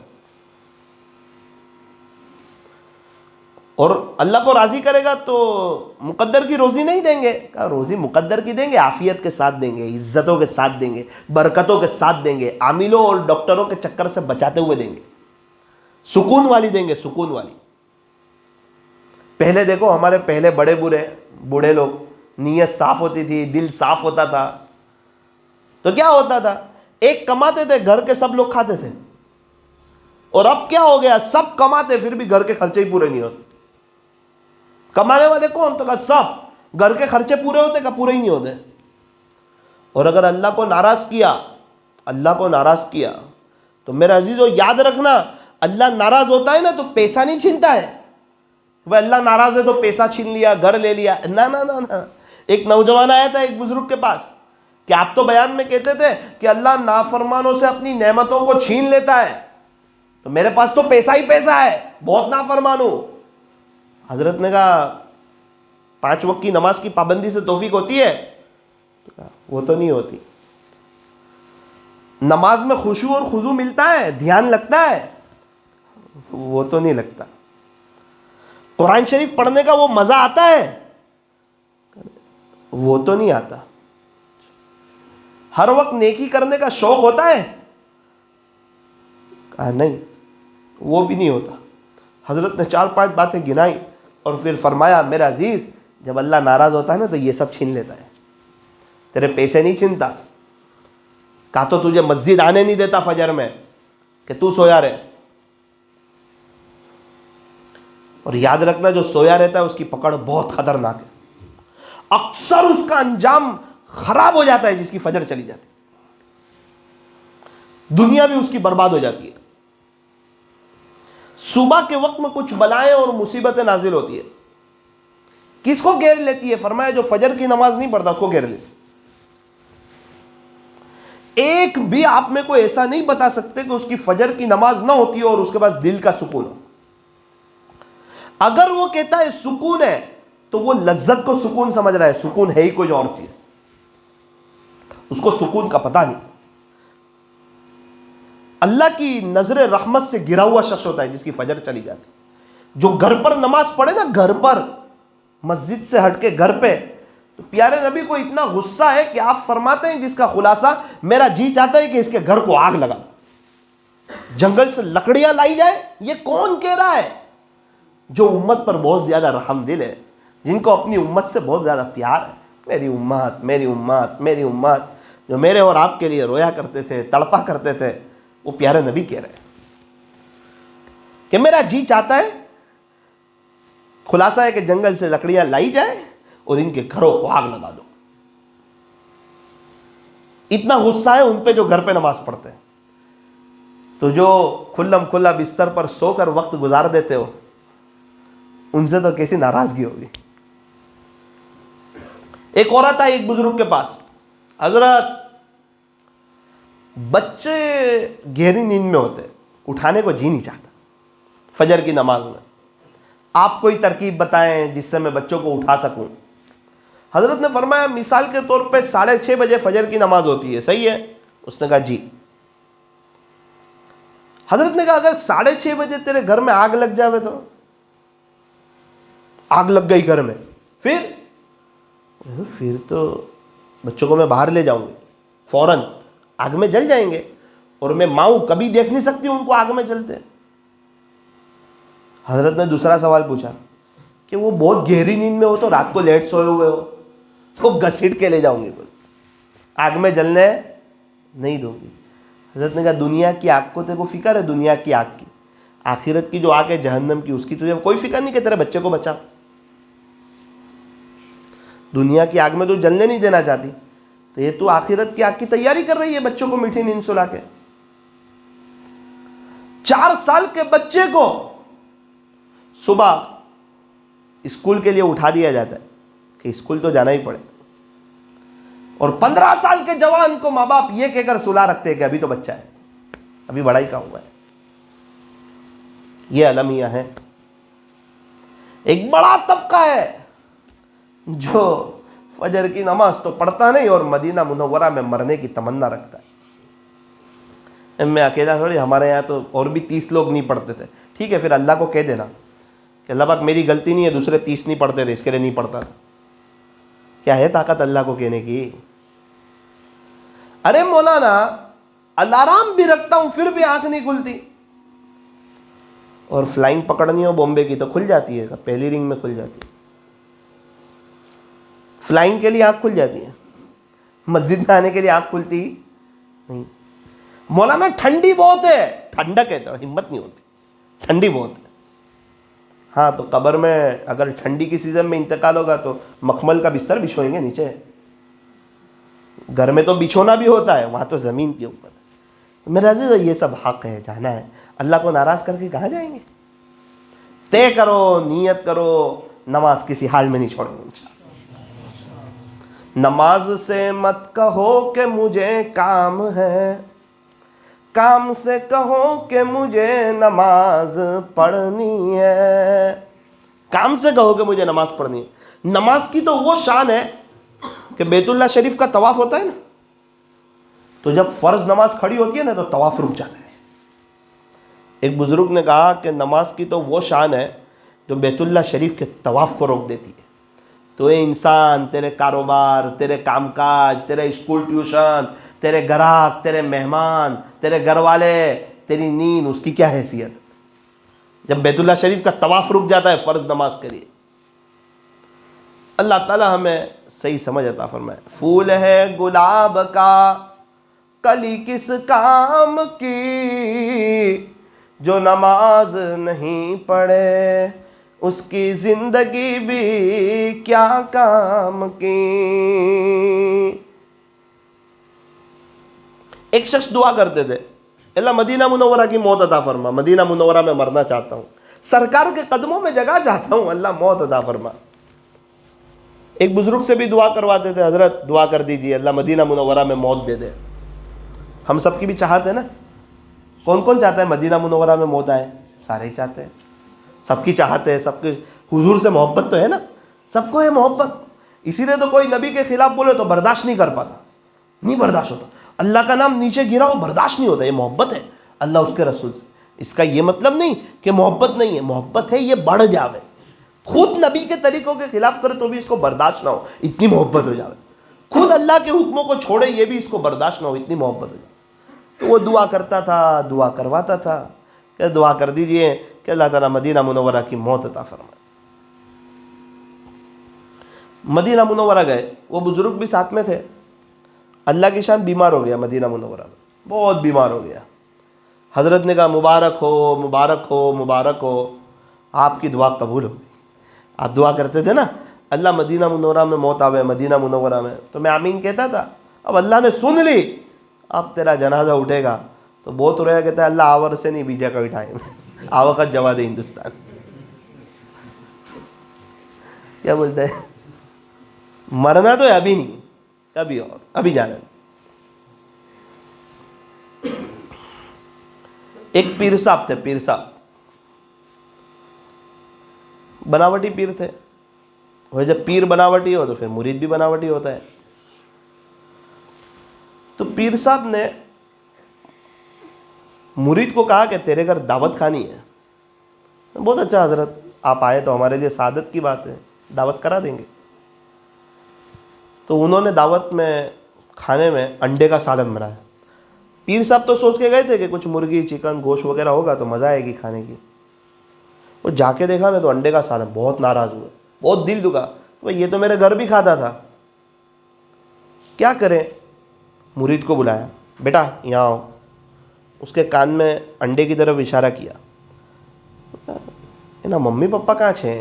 और अल्लाह को राज़ी करेगा तो मुकद्दर की रोज़ी नहीं देंगे। कहा रोज़ी मुकद्दर की देंगे, आफ़ियत के साथ देंगे, इज़्ज़तों के साथ देंगे, बरकतों के साथ देंगे, आमिलों और डॉक्टरों के चक्कर से बचाते हुए देंगे, सुकून वाली देंगे, सुकून वाली। पहले देखो हमारे पहले बड़े बूढ़े लोग, नीयत साफ़ होती थी, दिल साफ़ होता था, तो क्या होता था, एक कमाते थे, घर के सब लोग खाते थे। और अब क्या हो गया, सब कमाते फिर भी घर के खर्चे ही पूरे नहीं होते। कमाने वाले कौन? तो कहा सब। घर के खर्चे पूरे होते? का पूरे ही नहीं होते। और अगर अल्लाह को नाराज़ किया, अल्लाह को नाराज़ किया, तो मेरे अजीज़ों याद रखना, अल्लाह नाराज़ होता है ना तो पैसा नहीं छीनता है। वह अल्लाह नाराज़ है तो पैसा छीन लिया, घर ले लिया, ना ना ना ना। एक नौजवान आया था एक बुजुर्ग के पास कि आप तो बयान में कहते थे कि अल्लाह नाफरमानों से अपनी नेमतों को छीन लेता है, तो मेरे पास तो पैसा ही पैसा है, बहुत नाफरमान हूं। हजरत ने कहा 5 वक्त की नमाज की पाबंदी से तौफीक होती है? तो कहा वो तो नहीं होती। नमाज में खुशू और खुजू मिलता है, ध्यान लगता है? वो तो नहीं लगता। कुरान शरीफ पढ़ने का वो मजा आता है? वो तो नहीं आता। हर वक्त नेकी करने का शौक होता है? कहा नहीं, वो भी नहीं होता। हजरत ने 4-5 बातें गिनाई और फिर फरमाया, मेरा अजीज, जब अल्लाह नाराज होता है ना तो ये सब छीन लेता है। तेरे पैसे नहीं छीनता, कहा तो तुझे मस्जिद आने नहीं देता फजर में कि तू सोया रहे। और याद रखना, जो सोया रहता है उसकी पकड़ बहुत खतरनाक है, अक्सर उसका अंजाम खराब हो जाता है। जिसकी फजर चली जाती, दुनिया भी उसकी बर्बाद हो जाती है। सुबह के वक्त में कुछ बलाएं और मुसीबतें नाजिल होती है, किसको घेर लेती है? फरमाया जो फजर की नमाज नहीं पढ़ता उसको घेर लेती। एक भी आप में को ऐसा नहीं बता सकते कि उसकी फजर की नमाज ना होती हो और उसके पास दिल का सुकून हो। अगर वो कहता है सुकून है तो वो लज्जत को सुकून समझ रहा है, सुकून है ही कोई और चीज, उसको सुकून का पता नहीं। अल्लाह की नजर रहमत से गिरा हुआ शख्स होता है जिसकी फजर चली जाती। जो घर पर नमाज पढ़े ना, घर पर, मस्जिद से हटके घर पे, तो प्यारे नबी को इतना गुस्सा है कि आप फरमाते हैं जिसका खुलासा, मेरा जी चाहता है कि इसके घर को आग लगा, जंगल से लकड़ियां लाई जाए। ये कौन कह रहा है? जो उम्मत पर बहुत ज्यादा रहमदिल है, जिनको अपनी उम्मत से बहुत ज्यादा प्यार है। मेरी उम्मत, मेरी उम्मत, मेरी उम्मत, जो मेरे और आपके लिए रोया करते थे, तड़पा करते थे, वो प्यारे नबी कह रहे हैं कि मेरा जी चाहता है, खुलासा है कि जंगल से लकड़ियां लाई जाए और इनके घरों को आग लगा दो। इतना गुस्सा है उन पे जो घर पे नमाज पढ़ते हैं। तो जो खुल्लम खुल्ला बिस्तर पर सोकर वक्त गुजार देते हो, उनसे तो कैसी नाराजगी होगी। एक औरत आई एक बुजुर्ग के पास, हजरत बच्चे गहरी नींद में होते, उठाने को जी नहीं चाहता फजर की नमाज में, आप कोई तरकीब बताएं जिससे मैं बच्चों को उठा सकूं। हजरत ने फरमाया मिसाल के तौर पे 6:30 बजे फजर की नमाज होती है, सही है? उसने कहा जी। हजरत ने कहा अगर 6:30 बजे तेरे घर में आग लग जावे तो? आग लग गई घर में, फिर तो बच्चों को मैं बाहर ले जाऊंगी, फौरन आग में जल जाएंगे, और मैं मां कभी देख नहीं सकती उनको आग में जलते। हजरत ने दूसरा सवाल पूछा कि वो बहुत गहरी नींद में हो तो, रात को लेट सोए हुए हो तो घसीट के ले जाऊंगी, बोल आग में जलने नहीं दूंगी। हजरत ने कहा दुनिया की आग को तेरे को फिक्र है? दुनिया की आग की, आखिरत की जो आग है जहन्नम की, उसकी तुझे कोई फिक्र नहीं कि तेरे बच्चे को बचा। दुनिया की आग में तो जलने नहीं देना चाहती, तो ये तू आखिरत की आग की तैयारी कर रही है बच्चों को मीठी नींद सुला के। 4 साल के बच्चे को सुबह स्कूल के लिए उठा दिया जाता है कि स्कूल तो जाना ही पड़े, और 15 साल के जवान को माँ बाप ये कहकर सुला रखते हैं कि अभी तो बच्चा है, अभी बड़ा ही कहाँ हुआ है। ये अलमिया है। एक बड़ा तबका है जो फजर की नमाज तो पढ़ता नहीं और मदीना मुनव्वरा में मरने की तमन्ना रखता है। मैं अकेला थोड़ी, हमारे यहाँ तो और भी 30 लोग नहीं पढ़ते थे। ठीक है, फिर अल्लाह को कह देना कि अल्लाह पाक मेरी गलती नहीं है, दूसरे 30 नहीं पढ़ते थे, इसके लिए नहीं पढ़ता था। क्या है ताकत अल्लाह को कहने की? अरे मौलाना अलार्म भी रखता हूं फिर भी आंख नहीं खुलती, और फ्लाइंग पकड़नी हो बॉम्बे की तो खुल जाती है, पहली रिंग में खुल जाती है। फ्लाइंग के लिए आंख खुल जाती है, मस्जिद में आने के लिए आंख खुलती नहीं। मौलाना ठंडी बहुत है, ठंडक है तो हिम्मत नहीं होती, ठंडी बहुत है। हाँ, तो कब्र में अगर ठंडी की सीजन में इंतकाल होगा तो मखमल का बिस्तर बिछोएंगे नीचे। घर में तो बिछोना भी होता है, वहां तो जमीन के ऊपर। मेरा अजीज, ये सब हक है, जाना है। अल्लाह को नाराज करके कहाँ जाएंगे? तय करो, नियत करो, नमाज किसी हाल में नहीं छोड़ेंगे इंशाअल्लाह। नमाज से मत कहो कि मुझे काम है, काम से कहो कि मुझे नमाज पढ़नी है। काम से कहो कि मुझे नमाज पढ़नी है। नमाज की तो वो शान है कि बैतुल्लाह शरीफ का तवाफ होता है ना, तो जब फर्ज नमाज खड़ी होती है ना तो तवाफ रुक जाता है। एक बुजुर्ग ने कहा कि नमाज की तो वो शान है जो बैतुल्लाह शरीफ के तवाफ को रोक देती है। तो ये इंसान, तेरे कारोबार, तेरे कामकाज, तेरे स्कूल ट्यूशन, तेरे ग्राहक, तेरे मेहमान, तेरे घर वाले, तेरी नींद, उसकी क्या हैसियत जब बैतुल्लाह शरीफ का तवाफ रुक जाता है फर्ज नमाज के लिए। अल्लाह ताला हमें सही समझ अता फरमाए। फूल है गुलाब का कली किस काम की, जो नमाज नहीं पढ़े उसकी जिंदगी भी क्या काम की। एक शख्स दुआ करते थे, अल्लाह मदीना मुनव्वरा की मौत अता फरमा, मदीना मुनव्वरा में मरना चाहता हूँ, सरकार के कदमों में जगह चाहता हूँ, अल्लाह मौत अता फरमा। एक बुजुर्ग से भी दुआ करवाते थे, हजरत दुआ कर दीजिए अल्लाह मदीना मुनव्वरा में मौत दे दे। हम सबकी भी चाहत है ना, कौन कौन चाहता है मदीना मुनव्वरा में मौत आए? सारे ही चाहते हैं, सबकी चाहत है, सबके हुजूर से मोहब्बत तो है ना, सबको है मोहब्बत। इसीलिए तो कोई नबी के खिलाफ बोले तो बर्दाश्त नहीं कर पाता, नहीं बर्दाश्त होता। अल्लाह का नाम नीचे गिरा हो बर्दाश्त नहीं होता, ये मोहब्बत है। अल्लाह उसके रसूल से। इसका ये मतलब नहीं कि मोहब्बत नहीं है, मोहब्बत है, ये बढ़ जावे। खुद नबी के तरीकों के खिलाफ करे तो भी इसको बर्दाश्त ना हो, इतनी मोहब्बत हो जावे। खुद अल्लाह के हुक्मों को छोड़े, ये भी इसको बर्दाश्त ना हो, इतनी मोहब्बत हो जावे। तो वो दुआ करता था, दुआ करवाता था कि दुआ कर दीजिए कि अल्लाह ताला मदीना मुनव्वरा की मौत अता फरमाए। मदीना मुनव्वरा गए, वो बुजुर्ग भी साथ में थे। अल्लाह की शान बीमार हो गया मदीना मुनव्वरा में, बहुत बीमार हो गया। हज़रत ने कहा मुबारक हो, मुबारक हो, मुबारक हो, आपकी दुआ कबूल हो गई। आप दुआ करते थे ना, अल्लाह मदीना मुनव्वरा में मौत आवे, मदीना मुनव्वरा में, तो मैं आमीन कहता था। अब अल्लाह ने सुन ली, अब तेरा जनाजा उठेगा। तो बहुत रोया, कहता है अल्लाह आवर से नहीं बीजा कोई टाइम, आवकत जवा दे हिंदुस्तान। क्या बोलते हैं, मरना तो है अभी नहीं, कभी और, अभी जाना। एक पीर साहब थे, पीर साहब बनावटी पीर थे। और जब पीर बनावटी हो तो फिर मुरीद भी बनावटी होता है। तो पीर साहब ने मुरीद को कहा कि तेरे घर दावत खानी है। बहुत अच्छा हजरत, आप आए तो हमारे लिए सादत की बात है, दावत करा देंगे। तो उन्होंने दावत में खाने में अंडे का सालन बनाया। पीर साहब तो सोच के गए थे कि कुछ मुर्गी, चिकन, गोश्त वगैरह होगा तो मज़ा आएगी खाने की। वो जाके देखा ना तो अंडे का सालन, बहुत नाराज़ हुए, बहुत दिल दुखा। तो ये तो मेरे घर भी खाता था, क्या करें। मुरीद को बुलाया, बेटा यहाँ आओ। उसके कान में अंडे की तरफ इशारा किया, ना मम्मी पप्पा कहाँ छे।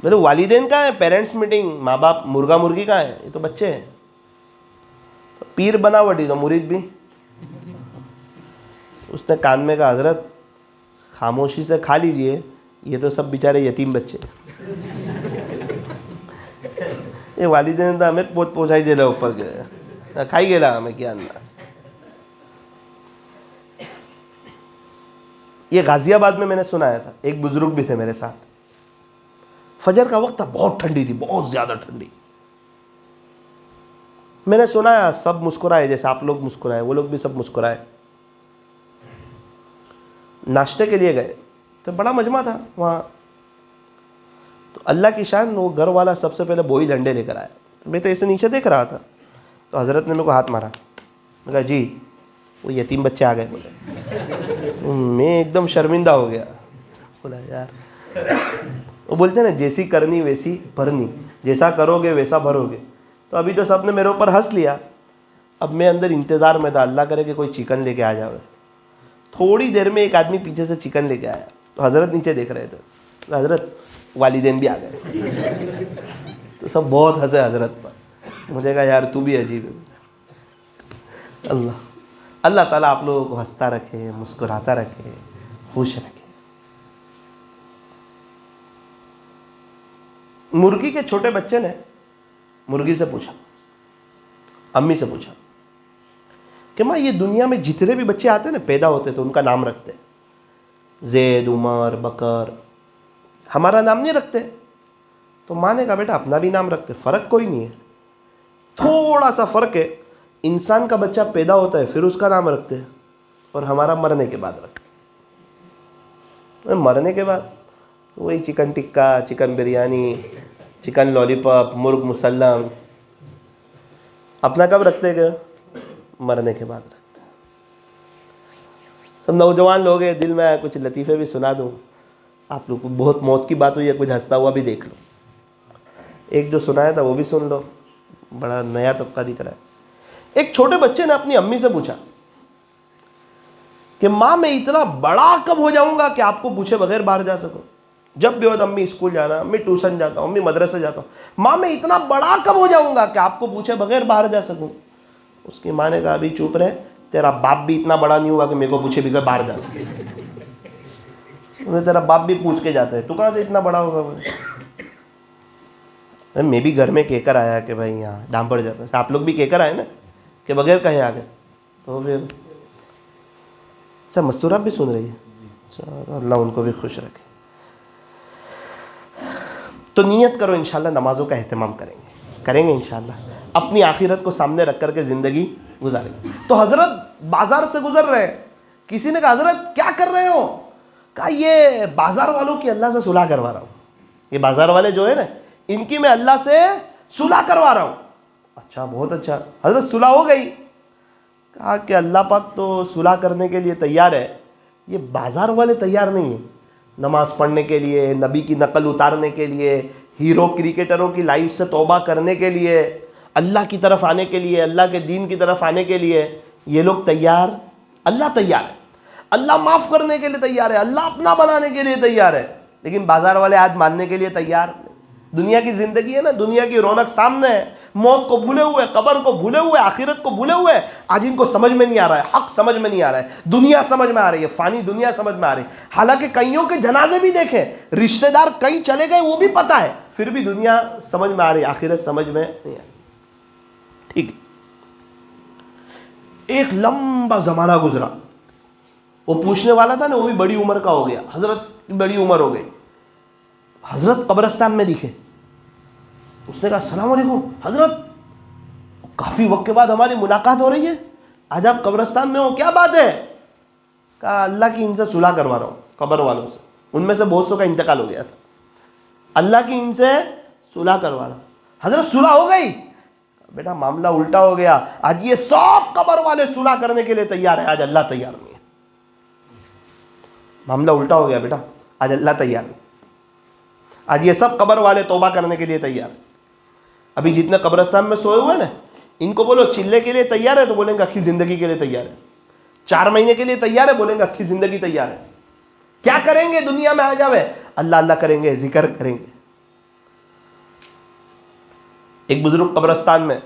मेरे वालिदैन कहाँ है, पेरेंट्स मीटिंग, माँ बाप, मुर्गा मुर्गी कहाँ है, ये तो बच्चे हैं। तो पीर बनावटी तो मुरीद भी। उसने कान में कहा हजरत खामोशी से खा लीजिए, ये तो सब बेचारे यतीम बच्चे। ये वालिदैन तो हमें पहुँचाई दे ला ऊपर गए, खाई गेला हमें क्या ना। ये गाजियाबाद में मैंने सुनाया था, एक बुजुर्ग भी थे मेरे साथ। फजर का वक्त था, बहुत ठंडी थी, बहुत ज़्यादा ठंडी। मैंने सुनाया, सब मुस्कुराए, जैसे आप लोग मुस्कुराए, वो लोग भी सब मुस्कुराए। नाश्ते के लिए गए तो बड़ा मजमा था वहाँ। तो अल्लाह की शान, वो घर वाला सबसे पहले बॉइल अंडे लेकर आया। तो मैं तो ऐसे नीचे देख रहा था, तो हज़रत ने मेरे को हाथ मारा। मैं कहा जी वो यतीम बच्चे आ गए बोले। तो मैं एकदम शर्मिंदा हो गया। बोला यार, वो बोलते हैं ना जैसी करनी वैसी भरनी, जैसा करोगे वैसा भरोगे। तो अभी तो सब ने मेरे ऊपर हंस लिया। अब मैं अंदर इंतज़ार में था, अल्लाह करे कि कोई चिकन लेके आ जाए। थोड़ी देर में एक आदमी पीछे से चिकन लेके आया। तो हज़रत नीचे देख रहे थे, तो हज़रत वालिदैन भी आ गए। तो सब बहुत हंसे हज़रत पर। मुझे कहा यार तू भी अजीब है। अल्लाह ताला आप लोगों को हंसता रखे, मुस्कुराता रखे, खुश रखे। मुर्गी के छोटे बच्चे ने मुर्गी से पूछा, अम्मी से पूछा कि माँ ये दुनिया में जितने भी बच्चे आते हैं ना, पैदा होते तो उनका नाम रखते हैं, जैद, उमर, बकर, हमारा नाम नहीं रखते। तो माँ ने कहा बेटा अपना भी नाम रखते, फ़र्क कोई नहीं है। थोड़ा सा फ़र्क है, इंसान का बच्चा पैदा होता है फिर उसका नाम रखते हैं, और हमारा मरने के बाद रखते हैं। मरने के बाद वही chicken tikka, chicken biryani, chicken lollipop, मुर्ग मुसल्लम, अपना कब रखते हैं? मरने के बाद रखते हैं। सब नौजवान लोग हैं, दिल में कुछ लतीफ़े भी सुना दूँ आप लोग को। बहुत मौत की बात हुई है, कुछ हंसता हुआ भी देख लो। एक जो सुनाया था वो भी सुन लो, बड़ा नया तबका दिख रहा है। एक छोटे बच्चे ने अपनी अम्मी से पूछा कि माँ मैं इतना बड़ा कब हो जाऊंगा कि आपको पूछे बगैर बाहर जा सकूं। जब भी हो तो अम्मी स्कूल जाना, अम्मी ट्यूशन जाता हूँ, अम्मी मदरसे जाता हूँ, माँ मैं इतना बड़ा कब हो जाऊंगा कि आपको पूछे बगैर बाहर जा सकूं। उसकी माँ ने कहा अभी चुप रहे, तेरा बाप भी इतना बड़ा नहीं हुआ कि मेरे को पूछे बगैर बाहर जा सके। तेरा बाप भी पूछ के जाता है, तू कहाँ से इतना बड़ा होगा। मैं भी घर में कहकर आया कि भाई यहाँ डाम पड़ जाता है, आप लोग भी कहकर आए ना कि बगैर कहे आ गए। तो फिर अच्छा मस्तूरा भी सुन रही है, अच्छा अल्लाह उनको भी खुश रखे। तो नियत करो इंशाल्लाह नमाज़ों का एहतमाम करेंगे इंशाल्लाह। अपनी आखिरत को सामने रख करके ज़िंदगी गुजारेंगे। तो हज़रत बाज़ार से गुजर रहे हैं, किसी ने कहा हज़रत क्या कर रहे हो? कहा ये बाज़ार वालों की अल्लाह से सुलह करवा रहा हूँ। ये बाज़ार वाले जो है ना, इनकी मैं अल्लाह से सुलह करवा रहा हूँ। अच्छा, बहुत अच्छा। हज़रत सुलह हो गई? कहा कि अल्लाह पाक तो सुलह करने के लिए तैयार है, ये बाज़ार वाले तैयार नहीं है। नमाज़ पढ़ने के लिए, नबी की नकल उतारने के लिए, हीरो क्रिकेटरों की लाइफ से तौबा करने के लिए, अल्लाह की तरफ आने के लिए, अल्लाह के दीन की तरफ आने के लिए ये लोग तैयार, अल्लाह तैयार है, अल्लाह माफ़ करने के लिए तैयार है, अल्लाह अपना बनाने के लिए तैयार है। लेकिन बाज़ार वाले आज मानने के लिए तैयार नहीं। दुनिया की ज़िंदगी है ना, दुनिया की रौनक सामने है, मौत को भूले हुए, कब्र को भूले हुए, आखिरत को भूले हुए। आज इनको समझ में नहीं आ रहा है, हक समझ में नहीं आ रहा है, दुनिया समझ में आ रही है, फ़ानी दुनिया समझ में आ रही है। हालांकि कईयों के जनाजे भी देखे, रिश्तेदार कई चले गए वो भी पता है, फिर भी दुनिया समझ में आ रही है, आखिरत समझ में नहीं आ रही। ठीक, एक लंबा ज़माना गुजरा, वो पूछने वाला था ना, वो भी बड़ी उम्र का हो गया। हज़रत बड़ी उम्र हो गई, हज़रत कब्रिस्तान में दिखे। उसने कहा अस्सलाम वालेकुम हज़रत, काफ़ी वक्त के बाद हमारी मुलाकात हो रही है, आज आप कब्रिस्तान में हो, क्या बात है? कहा अल्लाह की इनसे सुलह करवा रहा हूँ, कब्र वालों से। उनमें से बहुत सौ का इंतकाल हो गया था, अल्लाह की इनसे सुलह करवा रहा हूँ। हज़रत सुलह हो गई? बेटा मामला उल्टा हो गया, आज ये सब कब्र वाले सुलह करने के लिए तैयार है, आज अल्लाह तैयार नहीं है। मामला उल्टा हो गया बेटा, आज अल्लाह तैयार नहीं, आज ये सब कब्र वाले तौबा करने के लिए तैयार। अभी जितने कब्रिस्तान में सोए हुए ना, इनको बोलो चिल्ले के लिए तैयार है, तो बोलेंगे अक्खी ज़िंदगी के लिए तैयार है। 4 महीने के लिए तैयार है, बोलेंगे अक्खी ज़िंदगी तैयार है। क्या करेंगे दुनिया में आ जावे? अल्लाह अल्लाह करेंगे, जिक्र करेंगे। एक बुजुर्ग कब्रिस्तान में,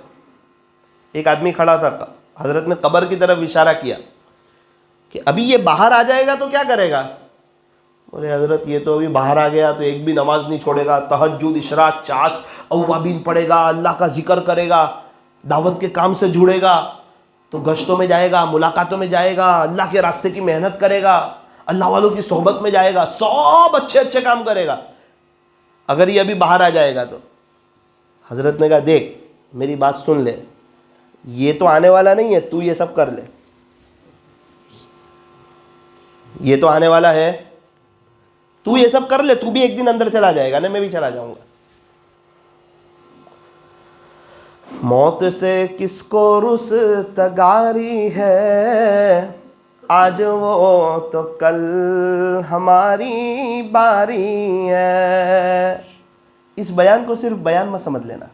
एक आदमी खड़ा था, हजरत ने कब्र की तरफ इशारा किया कि अभी ये बाहर आ जाएगा तो क्या करेगा? बोले हजरत ये तो अभी बाहर आ गया तो एक भी नमाज नहीं छोड़ेगा, तहज्जुद, इशराक, चाश, अव्वाबीन पढ़ेगा, अल्लाह का जिक्र करेगा, दावत के काम से जुड़ेगा, तो गश्तों में जाएगा, मुलाकातों में जाएगा, अल्लाह के रास्ते की मेहनत करेगा, अल्लाह वालों की सोहबत में जाएगा, सब अच्छे अच्छे काम करेगा। अगर ये अभी बाहर आ जाएगा तो हजरत ने कहा देख मेरी बात सुन ले, ये तो आने वाला नहीं है, तू ये सब कर ले, ये तो आने वाला है, तू ये सब कर ले, तू भी एक दिन अंदर चला जाएगा ना, मैं भी चला जाऊंगा। मौत से किसको रुस्तगारी है, आज वो तो कल हमारी बारी है। इस बयान को सिर्फ बयान में समझ लेना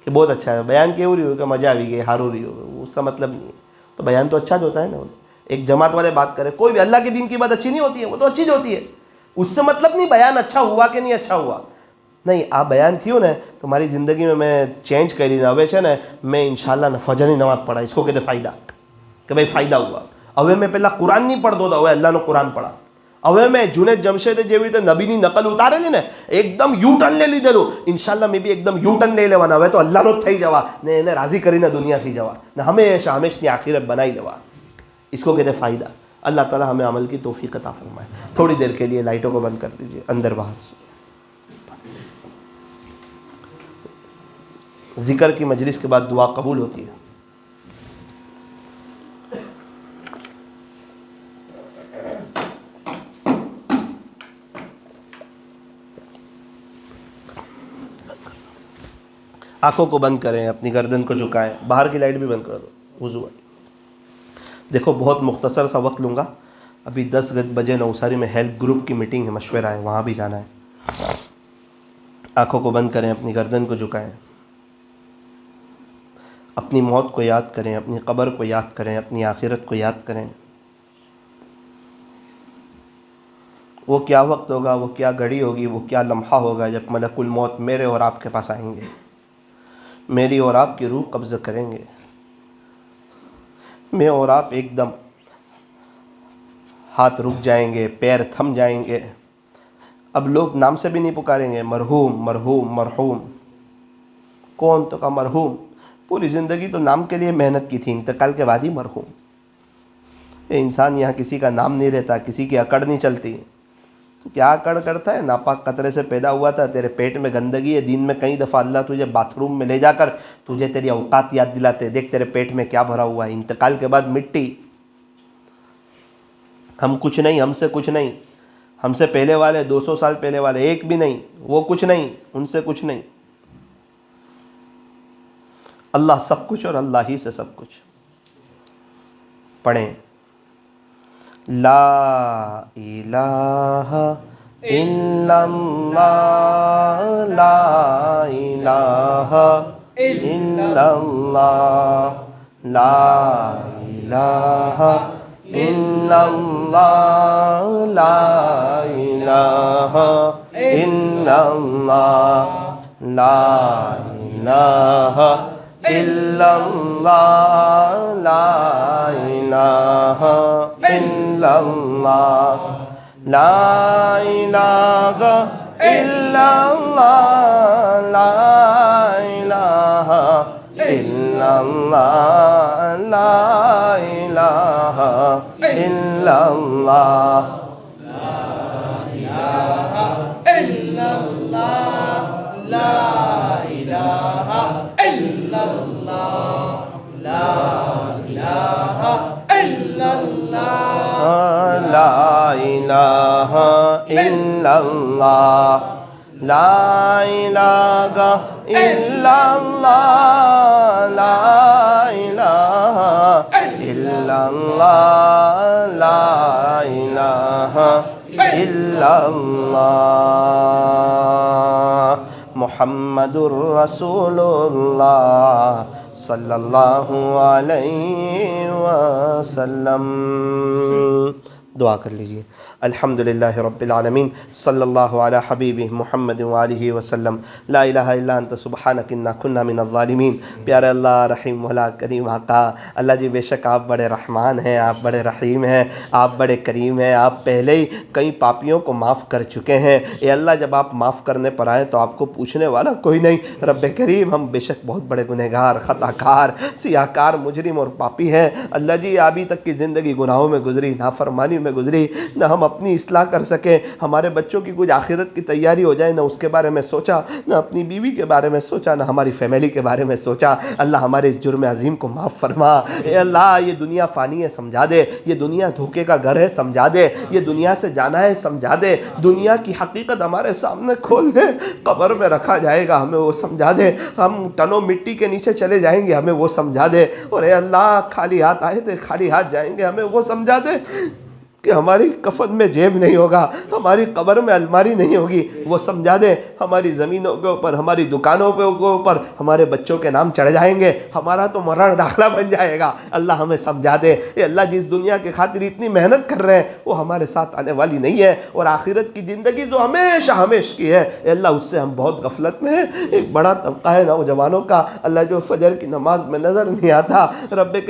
कि बहुत अच्छा है, बयान केवल रही हो कि मजा भी गई, हारो रही हो, उसका मतलब नहीं है। तो बयान तो अच्छा जो होता है ना, एक जमात वाले बात करें, कोई भी अल्लाह के दिन की बात अच्छी नहीं होती है, वो तो अच्छी जो होती है, उससे मतलब नहीं बयान अच्छा हुआ कि नहीं अच्छा हुआ, नहीं आ बयान थी ने तुम्हारी ज़िंदगी में मैं चेंज करी ने, હવે છે ને मैं इंशाल्लाह ने फजરની नमाज पढ़ा, इसको कहते फ़ायदा कि भाई फ़ायदा हुआ। હવે मैं पहला कुरान नहीं पढ़तो तो હવે अल्लाहનો कुरान पढ़ा, હવે मैं जुनेद जमशेदे જેવી રીતે નબીની નકલ ઉતારેલી ને એકદમ યુ ટર્ન લઈ લીધેલું, ઇન્શાલ્લાહ મેં બી એકદમ યુ ટર્ન લઈ લેવાના, હવે તો અલ્લાહનો જ થઈ જવા ને એને રાજી કરીને દુનિયાથી જવા ને હંમેશા હંમેશની આખિરત બનાવી લેવા, इसको कहते फ़ायदा। अल्लाह ताला हमें अमल की तौफीक अता फरमाए। थोड़ी देर के लिए लाइटों को बंद कर दीजिए, अंदर बाहर से। जिक्र की मजलिस के बाद दुआ कबूल होती है। आंखों को बंद करें, अपनी गर्दन को झुकाएं, बाहर की लाइट भी बंद कर दो, वुज़ू वाली। देखो बहुत मुख्तसर सा वक्त लूँगा, अभी 10 बजे नौसारी में हेल्प ग्रुप की मीटिंग है, मशवरा है, वहाँ भी जाना है। आंखों को बंद करें, अपनी गर्दन को झुकाएं, अपनी मौत को याद करें, अपनी कब्र को याद करें, अपनी आखिरत को याद करें। वो क्या वक्त होगा, वो क्या घड़ी होगी, वो क्या लम्हा होगा जब मलकुल मौत मेरे और आपके पास आएंगे, मेरी और आपकी रूह कब्ज़ करेंगे, मैं और आप एकदम हाथ रुक जाएंगे, पैर थम जाएंगे, अब लोग नाम से भी नहीं पुकारेंगे मरहूम मरहूम मरहूम। कौन तो का मरहूम, पूरी ज़िंदगी तो नाम के लिए मेहनत की थी, इंतकाल के बाद ही मरहूम। ये इंसान यहाँ किसी का नाम नहीं रहता, किसी की अकड़ नहीं चलती, क्या अकड़ करता है? नापाक कतरे से पैदा हुआ था, तेरे पेट में गंदगी है, दिन में कई दफ़ा अल्लाह तुझे बाथरूम में ले जाकर तुझे तेरी औकात याद दिलाते, देख तेरे पेट में क्या भरा हुआ है। इंतकाल के बाद मिट्टी। हम कुछ नहीं, हमसे कुछ नहीं, हमसे पहले वाले 200 साल पहले वाले एक भी नहीं, वो कुछ नहीं, उनसे कुछ नहीं। अल्लाह सब कुछ और अल्लाह ही से सब कुछ। पढ़ें, ला इलाहा इल्लल्लाह, ला इलाहा इल्लल्लाह, ला इलाहा इल्लल्लाह, ला इलाहा इल्लल्लाह, ला इलाहा इल्लल्लाह, ला इलाहा इल्लल्लाह, ला इलाहा इल्लल्लाह, ला इलाहा इल्लल्लाह, ला इलाहा इल्लल्लाह, ला इलाहा इल्लल्लाह, ला इलाहा इल्लल्लाह, ला इलाहा इल्लल्लाह, ला इलाहा इल्लल्लाह, ला इलाहा इल्लल्लाह, ला इलाहा इल्लल्लाह, ला इलाहा इल्लल्लाह, मुहम्मदुर रसूलुल्लाह सल्लल्लाहु अलैहि वसल्लम। दुआ कर लीजिए। अल्हम्दुलिल्लाहि रब्बिल आलमीन, सल्लल्लाहु अला हबीबि मुहम्मद व आलिहि वसल्लम, ला इलाहा इल्ला अंत सुब्हानक इन्ना कुन्ना मिनज़ ज़ालिमीन। प्यारे अल्लाह रहीम वला करीम आका, अल्लाह जी बेशक आप बड़े रहमान हैं, आप बड़े रहीम हैं, आप बड़े करीम हैं। आप पहले ही कई पापियों को माफ़ कर चुके हैं। ए अल्लाह, जब आप माफ़ करने पर आए तो आपको पूछने वाला कोई नहीं। रब्बे करीम, हम बेशक बहुत बड़े गुनहगार, ख़ताकार, सियाकार, मुजरिम और पापी हैं। अल्लाह जी, अभी तक की ज़िंदगी गुनाहों में गुजरी, नाफरमानी में गुजरी, न हम अपनी इस्लाह कर सके, हमारे बच्चों की कुछ आखिरत की तैयारी हो जाए, न उसके बारे में सोचा, न अपनी बीवी के बारे में सोचा, न हमारी फैमिली के बारे में सोचा। अल्लाह, हमारे इस जुर्म अजीम को माफ़ फरमा। ए अल्लाह, ये दुनिया फ़ानी है समझा दे, ये दुनिया धोखे का घर है समझा दे, ये दुनिया से जाना है समझा दे, दुनिया की हकीकत हमारे सामने खोल दे। कब्र में रखा जाएगा, हमें वो समझा दे। हम टनों मिट्टी के नीचे चले जाएंगे, हमें वो समझा दे। और ए अल्लाह, खाली हाथ आए थे खाली हाथ जाएंगे, हमें वो समझा दे कि हमारी कफन में जेब नहीं होगा, हमारी कब्र में अलमारी नहीं होगी, वो समझा दे। हमारी ज़मीनों के ऊपर, हमारी दुकानों के ऊपर हमारे बच्चों के नाम चढ़ जाएंगे, हमारा तो मरण दाखला बन जाएगा। अल्लाह, हमें समझा दे। ये अल्लाह, जिस दुनिया के खातिर इतनी मेहनत कर रहे हैं वो हमारे साथ आने वाली नहीं है, और आखिरत की ज़िंदगी जो हमेशा हमेश की है, अल्लाह, उससे हम बहुत गफलत में हैं। एक बड़ा तबका है नौजवानों का, अल्लाह, जो फजर की नमाज में नज़र नहीं आता। रब्बे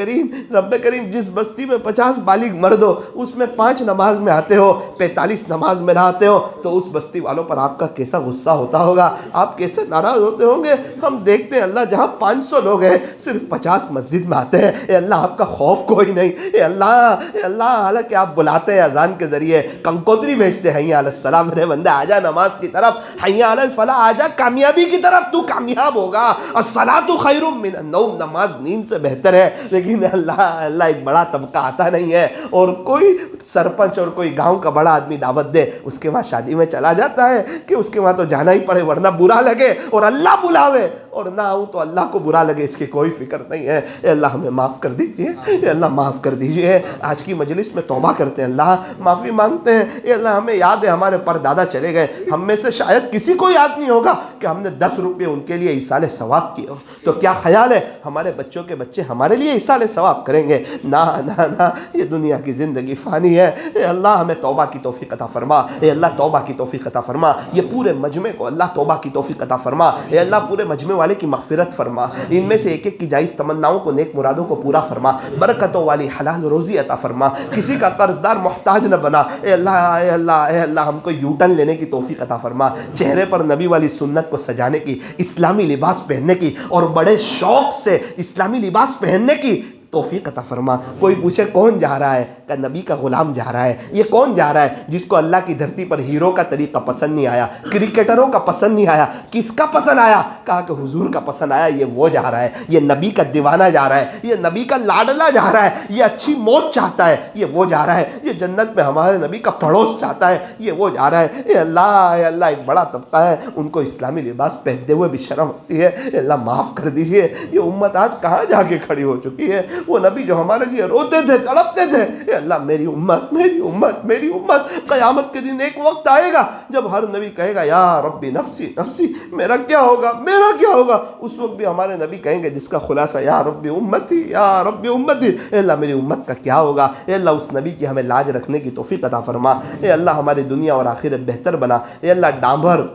करीम, जिस बस्ती में 50 बालिग मर्द हो, उसमें 5 नमाज में आते हो, 45 नमाज में ना आते हो, तो उस बस्ती वालों पर आपका कैसा गुस्सा होता होगा, आप कैसे नाराज़ होते होंगे। हम देखते हैं अल्लाह, जहाँ 500 लोग हैं सिर्फ 50 मस्जिद में आते हैं। ए अल्लाह, आपका खौफ कोई नहीं। ए अल्लाह, हालांकि आप बुलाते हैं अजान के ज़रिए, कंकोत्री भेजते हैं, हैया अलस सलाम, मेरे बंदे आजा नमाज की तरफ, हैया अलल फलाह, आजा कामयाबी की तरफ, तू कामयाब होगा। अस्सलातु खैरुम मिनन नौम, नमाज नींद से बेहतर है। लेकिन अल्लाह, एक बड़ा तबका आता नहीं है, और कोई सरपंच और कोई गांव का बड़ा आदमी दावत दे, उसके बाद शादी में चला जाता है कि उसके बाद तो जाना ही पड़े, वरना बुरा लगे, और अल्लाह बुलावे और ना आऊँ तो अल्लाह को बुरा लगे, इसकी कोई फिक्र नहीं है। अल्लाह, हमें माफ़ कर दीजिए, अल्लाह माफ़ कर दीजिए। आज की मजलिस में तौबा करते हैं, अल्लाह माफ़ी मांगते हैं। अल्लाह, हमें याद है हमारे परदादा चले गए, हम में से शायद किसी को याद नहीं होगा कि हमने 10 रुपये उनके लिए इसाले सवाब किए हो। तो क्या ख्याल है हमारे बच्चों के बच्चे हमारे लिए इसाले सवाब करेंगे? ना ना ना, ये दुनिया की ज़िंदगी फ़ानी है। अल्लाह, हमें तौबा की तौफीक अता फरमा। अल्लाह, तौबा की तौफीक अता फरमा। ये पूरे मजमे को अल्लाह तौबा की तौफीक अता फरमा। अल्लाह, पूरे मजमे वाले की मग़फ़िरत फरमा, इनमें से एक एक की जायज़ तमन्नाओं को, नेक मुरादों को पूरा फरमा, बरकतों वाली हलाल रोज़ी अता फरमा, किसी का कर्जदार मोहताज न बना। अल्लाह, हमको यूटर्न लेने की तौफीक अता फरमा, चेहरे पर नबी वाली सुन्नत को सजाने की, इस्लामी लिबास पहनने की, और बड़े शौक़ से इस्लामी लिबास पहनने की तौफीक अता फरमा। कोई पूछे कौन जा रहा है, का नबी का ग़ुलाम जा रहा है। ये कौन जा रहा है? जिसको अल्लाह की धरती पर हीरो का तरीका पसंद नहीं आया, क्रिकेटरों का पसंद नहीं आया। किसका पसंद आया? कहा कि हुजूर का पसंद आया। ये वो जा रहा है, ये नबी का दीवाना जा रहा है, ये नबी का लाडला जा रहा है, ये अच्छी मौत चाहता है, ये वो जा रहा है, ये जन्नत में हमारे नबी का पड़ोस चाहता है, ये वो जा रहा है। ये अल्लाह एक बड़ा तबका है, उनको इस्लामी लिबास पहनते हुए भी शर्म होती है। अल्लाह माफ़ कर दीजिए। ये उम्मत आज कहाँ जाके खड़ी हो चुकी है? वो नबी जो हमारे लिए रोते थे, तड़पते थे, अल्लाह मेरी उम्मत, मेरी उम्मत, मेरी उम्मत। क़यामत के दिन एक वक्त आएगा जब हर नबी कहेगा या रब्बी नफ्सी नफ्सी, मेरा क्या होगा, मेरा क्या होगा? उस वक्त भी हमारे नबी कहेंगे जिसका खुलासा या रब्बी उम्मती, या रब्बी उम्मती, अल्लाह मेरी उम्मत का क्या होगा? अल्लाह उस नबी की हमें लाज रखने की तौफीक अता फरमा। अल्लाह हमारी दुनिया और आखिरत बेहतर बना। अल्लाह डांभर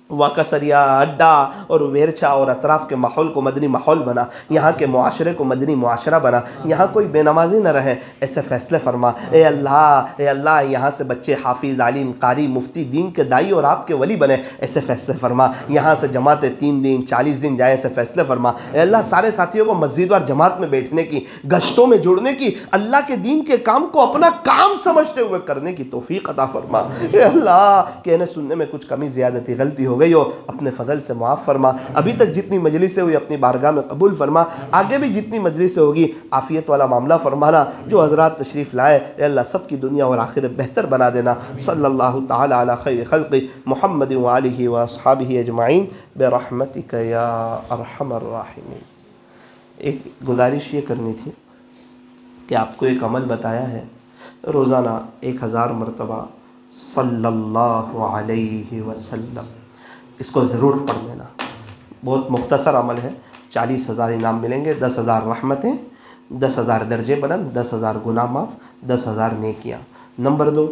वाकसरिया अड्डा और वेरछा और अतराफ़ के माहौल को मदनी माहौल बना, यहाँ के मुआशरे को मदनी मुआशरा बना, यहाँ कोई बेनमाजी न रहे, ऐसे फ़ैसले फरमा। ए अल्लाह यहाँ से बच्चे हाफिज़, आलिम, कारी, मुफ्ती, दीन के दाई और आपके वली बने, ऐसे फ़ैसले फरमा। यहाँ से जमातें 3 दिन 40 दिन जाए, ऐसे फ़ैसले फरमा। ए अल्लाह सारे साथियों को मस्जिद और जमात में बैठने की, गश्तों में जुड़ने की, अल्लाह के दीन के काम को अपना काम समझते हुए करने की तौफीक अता फरमा। ए अल्लाह कहने सुनने में कुछ कमी ज़्यादती गलती हो गई हो, अपने फजल से मुआफ़ फरमा। अभी तक जितनी मजलिसें हुई अपनी बारगाह में कबूल फरमा, आगे भी जितनी मजलिसें होगी आफ़ियत वाला मामला फरमाना। जो हज़रात तशरीफ़ लाए अल्लाह सब की दुनिया और आखिरत बेहतर बना देना। सल्लल्लाहु ताला अला खैर खल्क़ि मुहम्मद व आलिहि व अस्हाबिहि अजमाइन बिरहमतिक या अरहमर राहिमीन। एक गुजारिश ये करनी थी कि आपको एक अमल बताया है, रोज़ाना 1000 मरतबा सल्लल्लाहु अलैहि वसल्लम, इसको ज़रूर पढ़ लेना। बहुत मुख्तसर अमल है, 40,000 इनाम मिलेंगे, 10,000 रहमतें, 10,000 दर्जे बुलंद, 10,000 गुनाह माफ़, 10,000 नेकियाँ। नंबर 2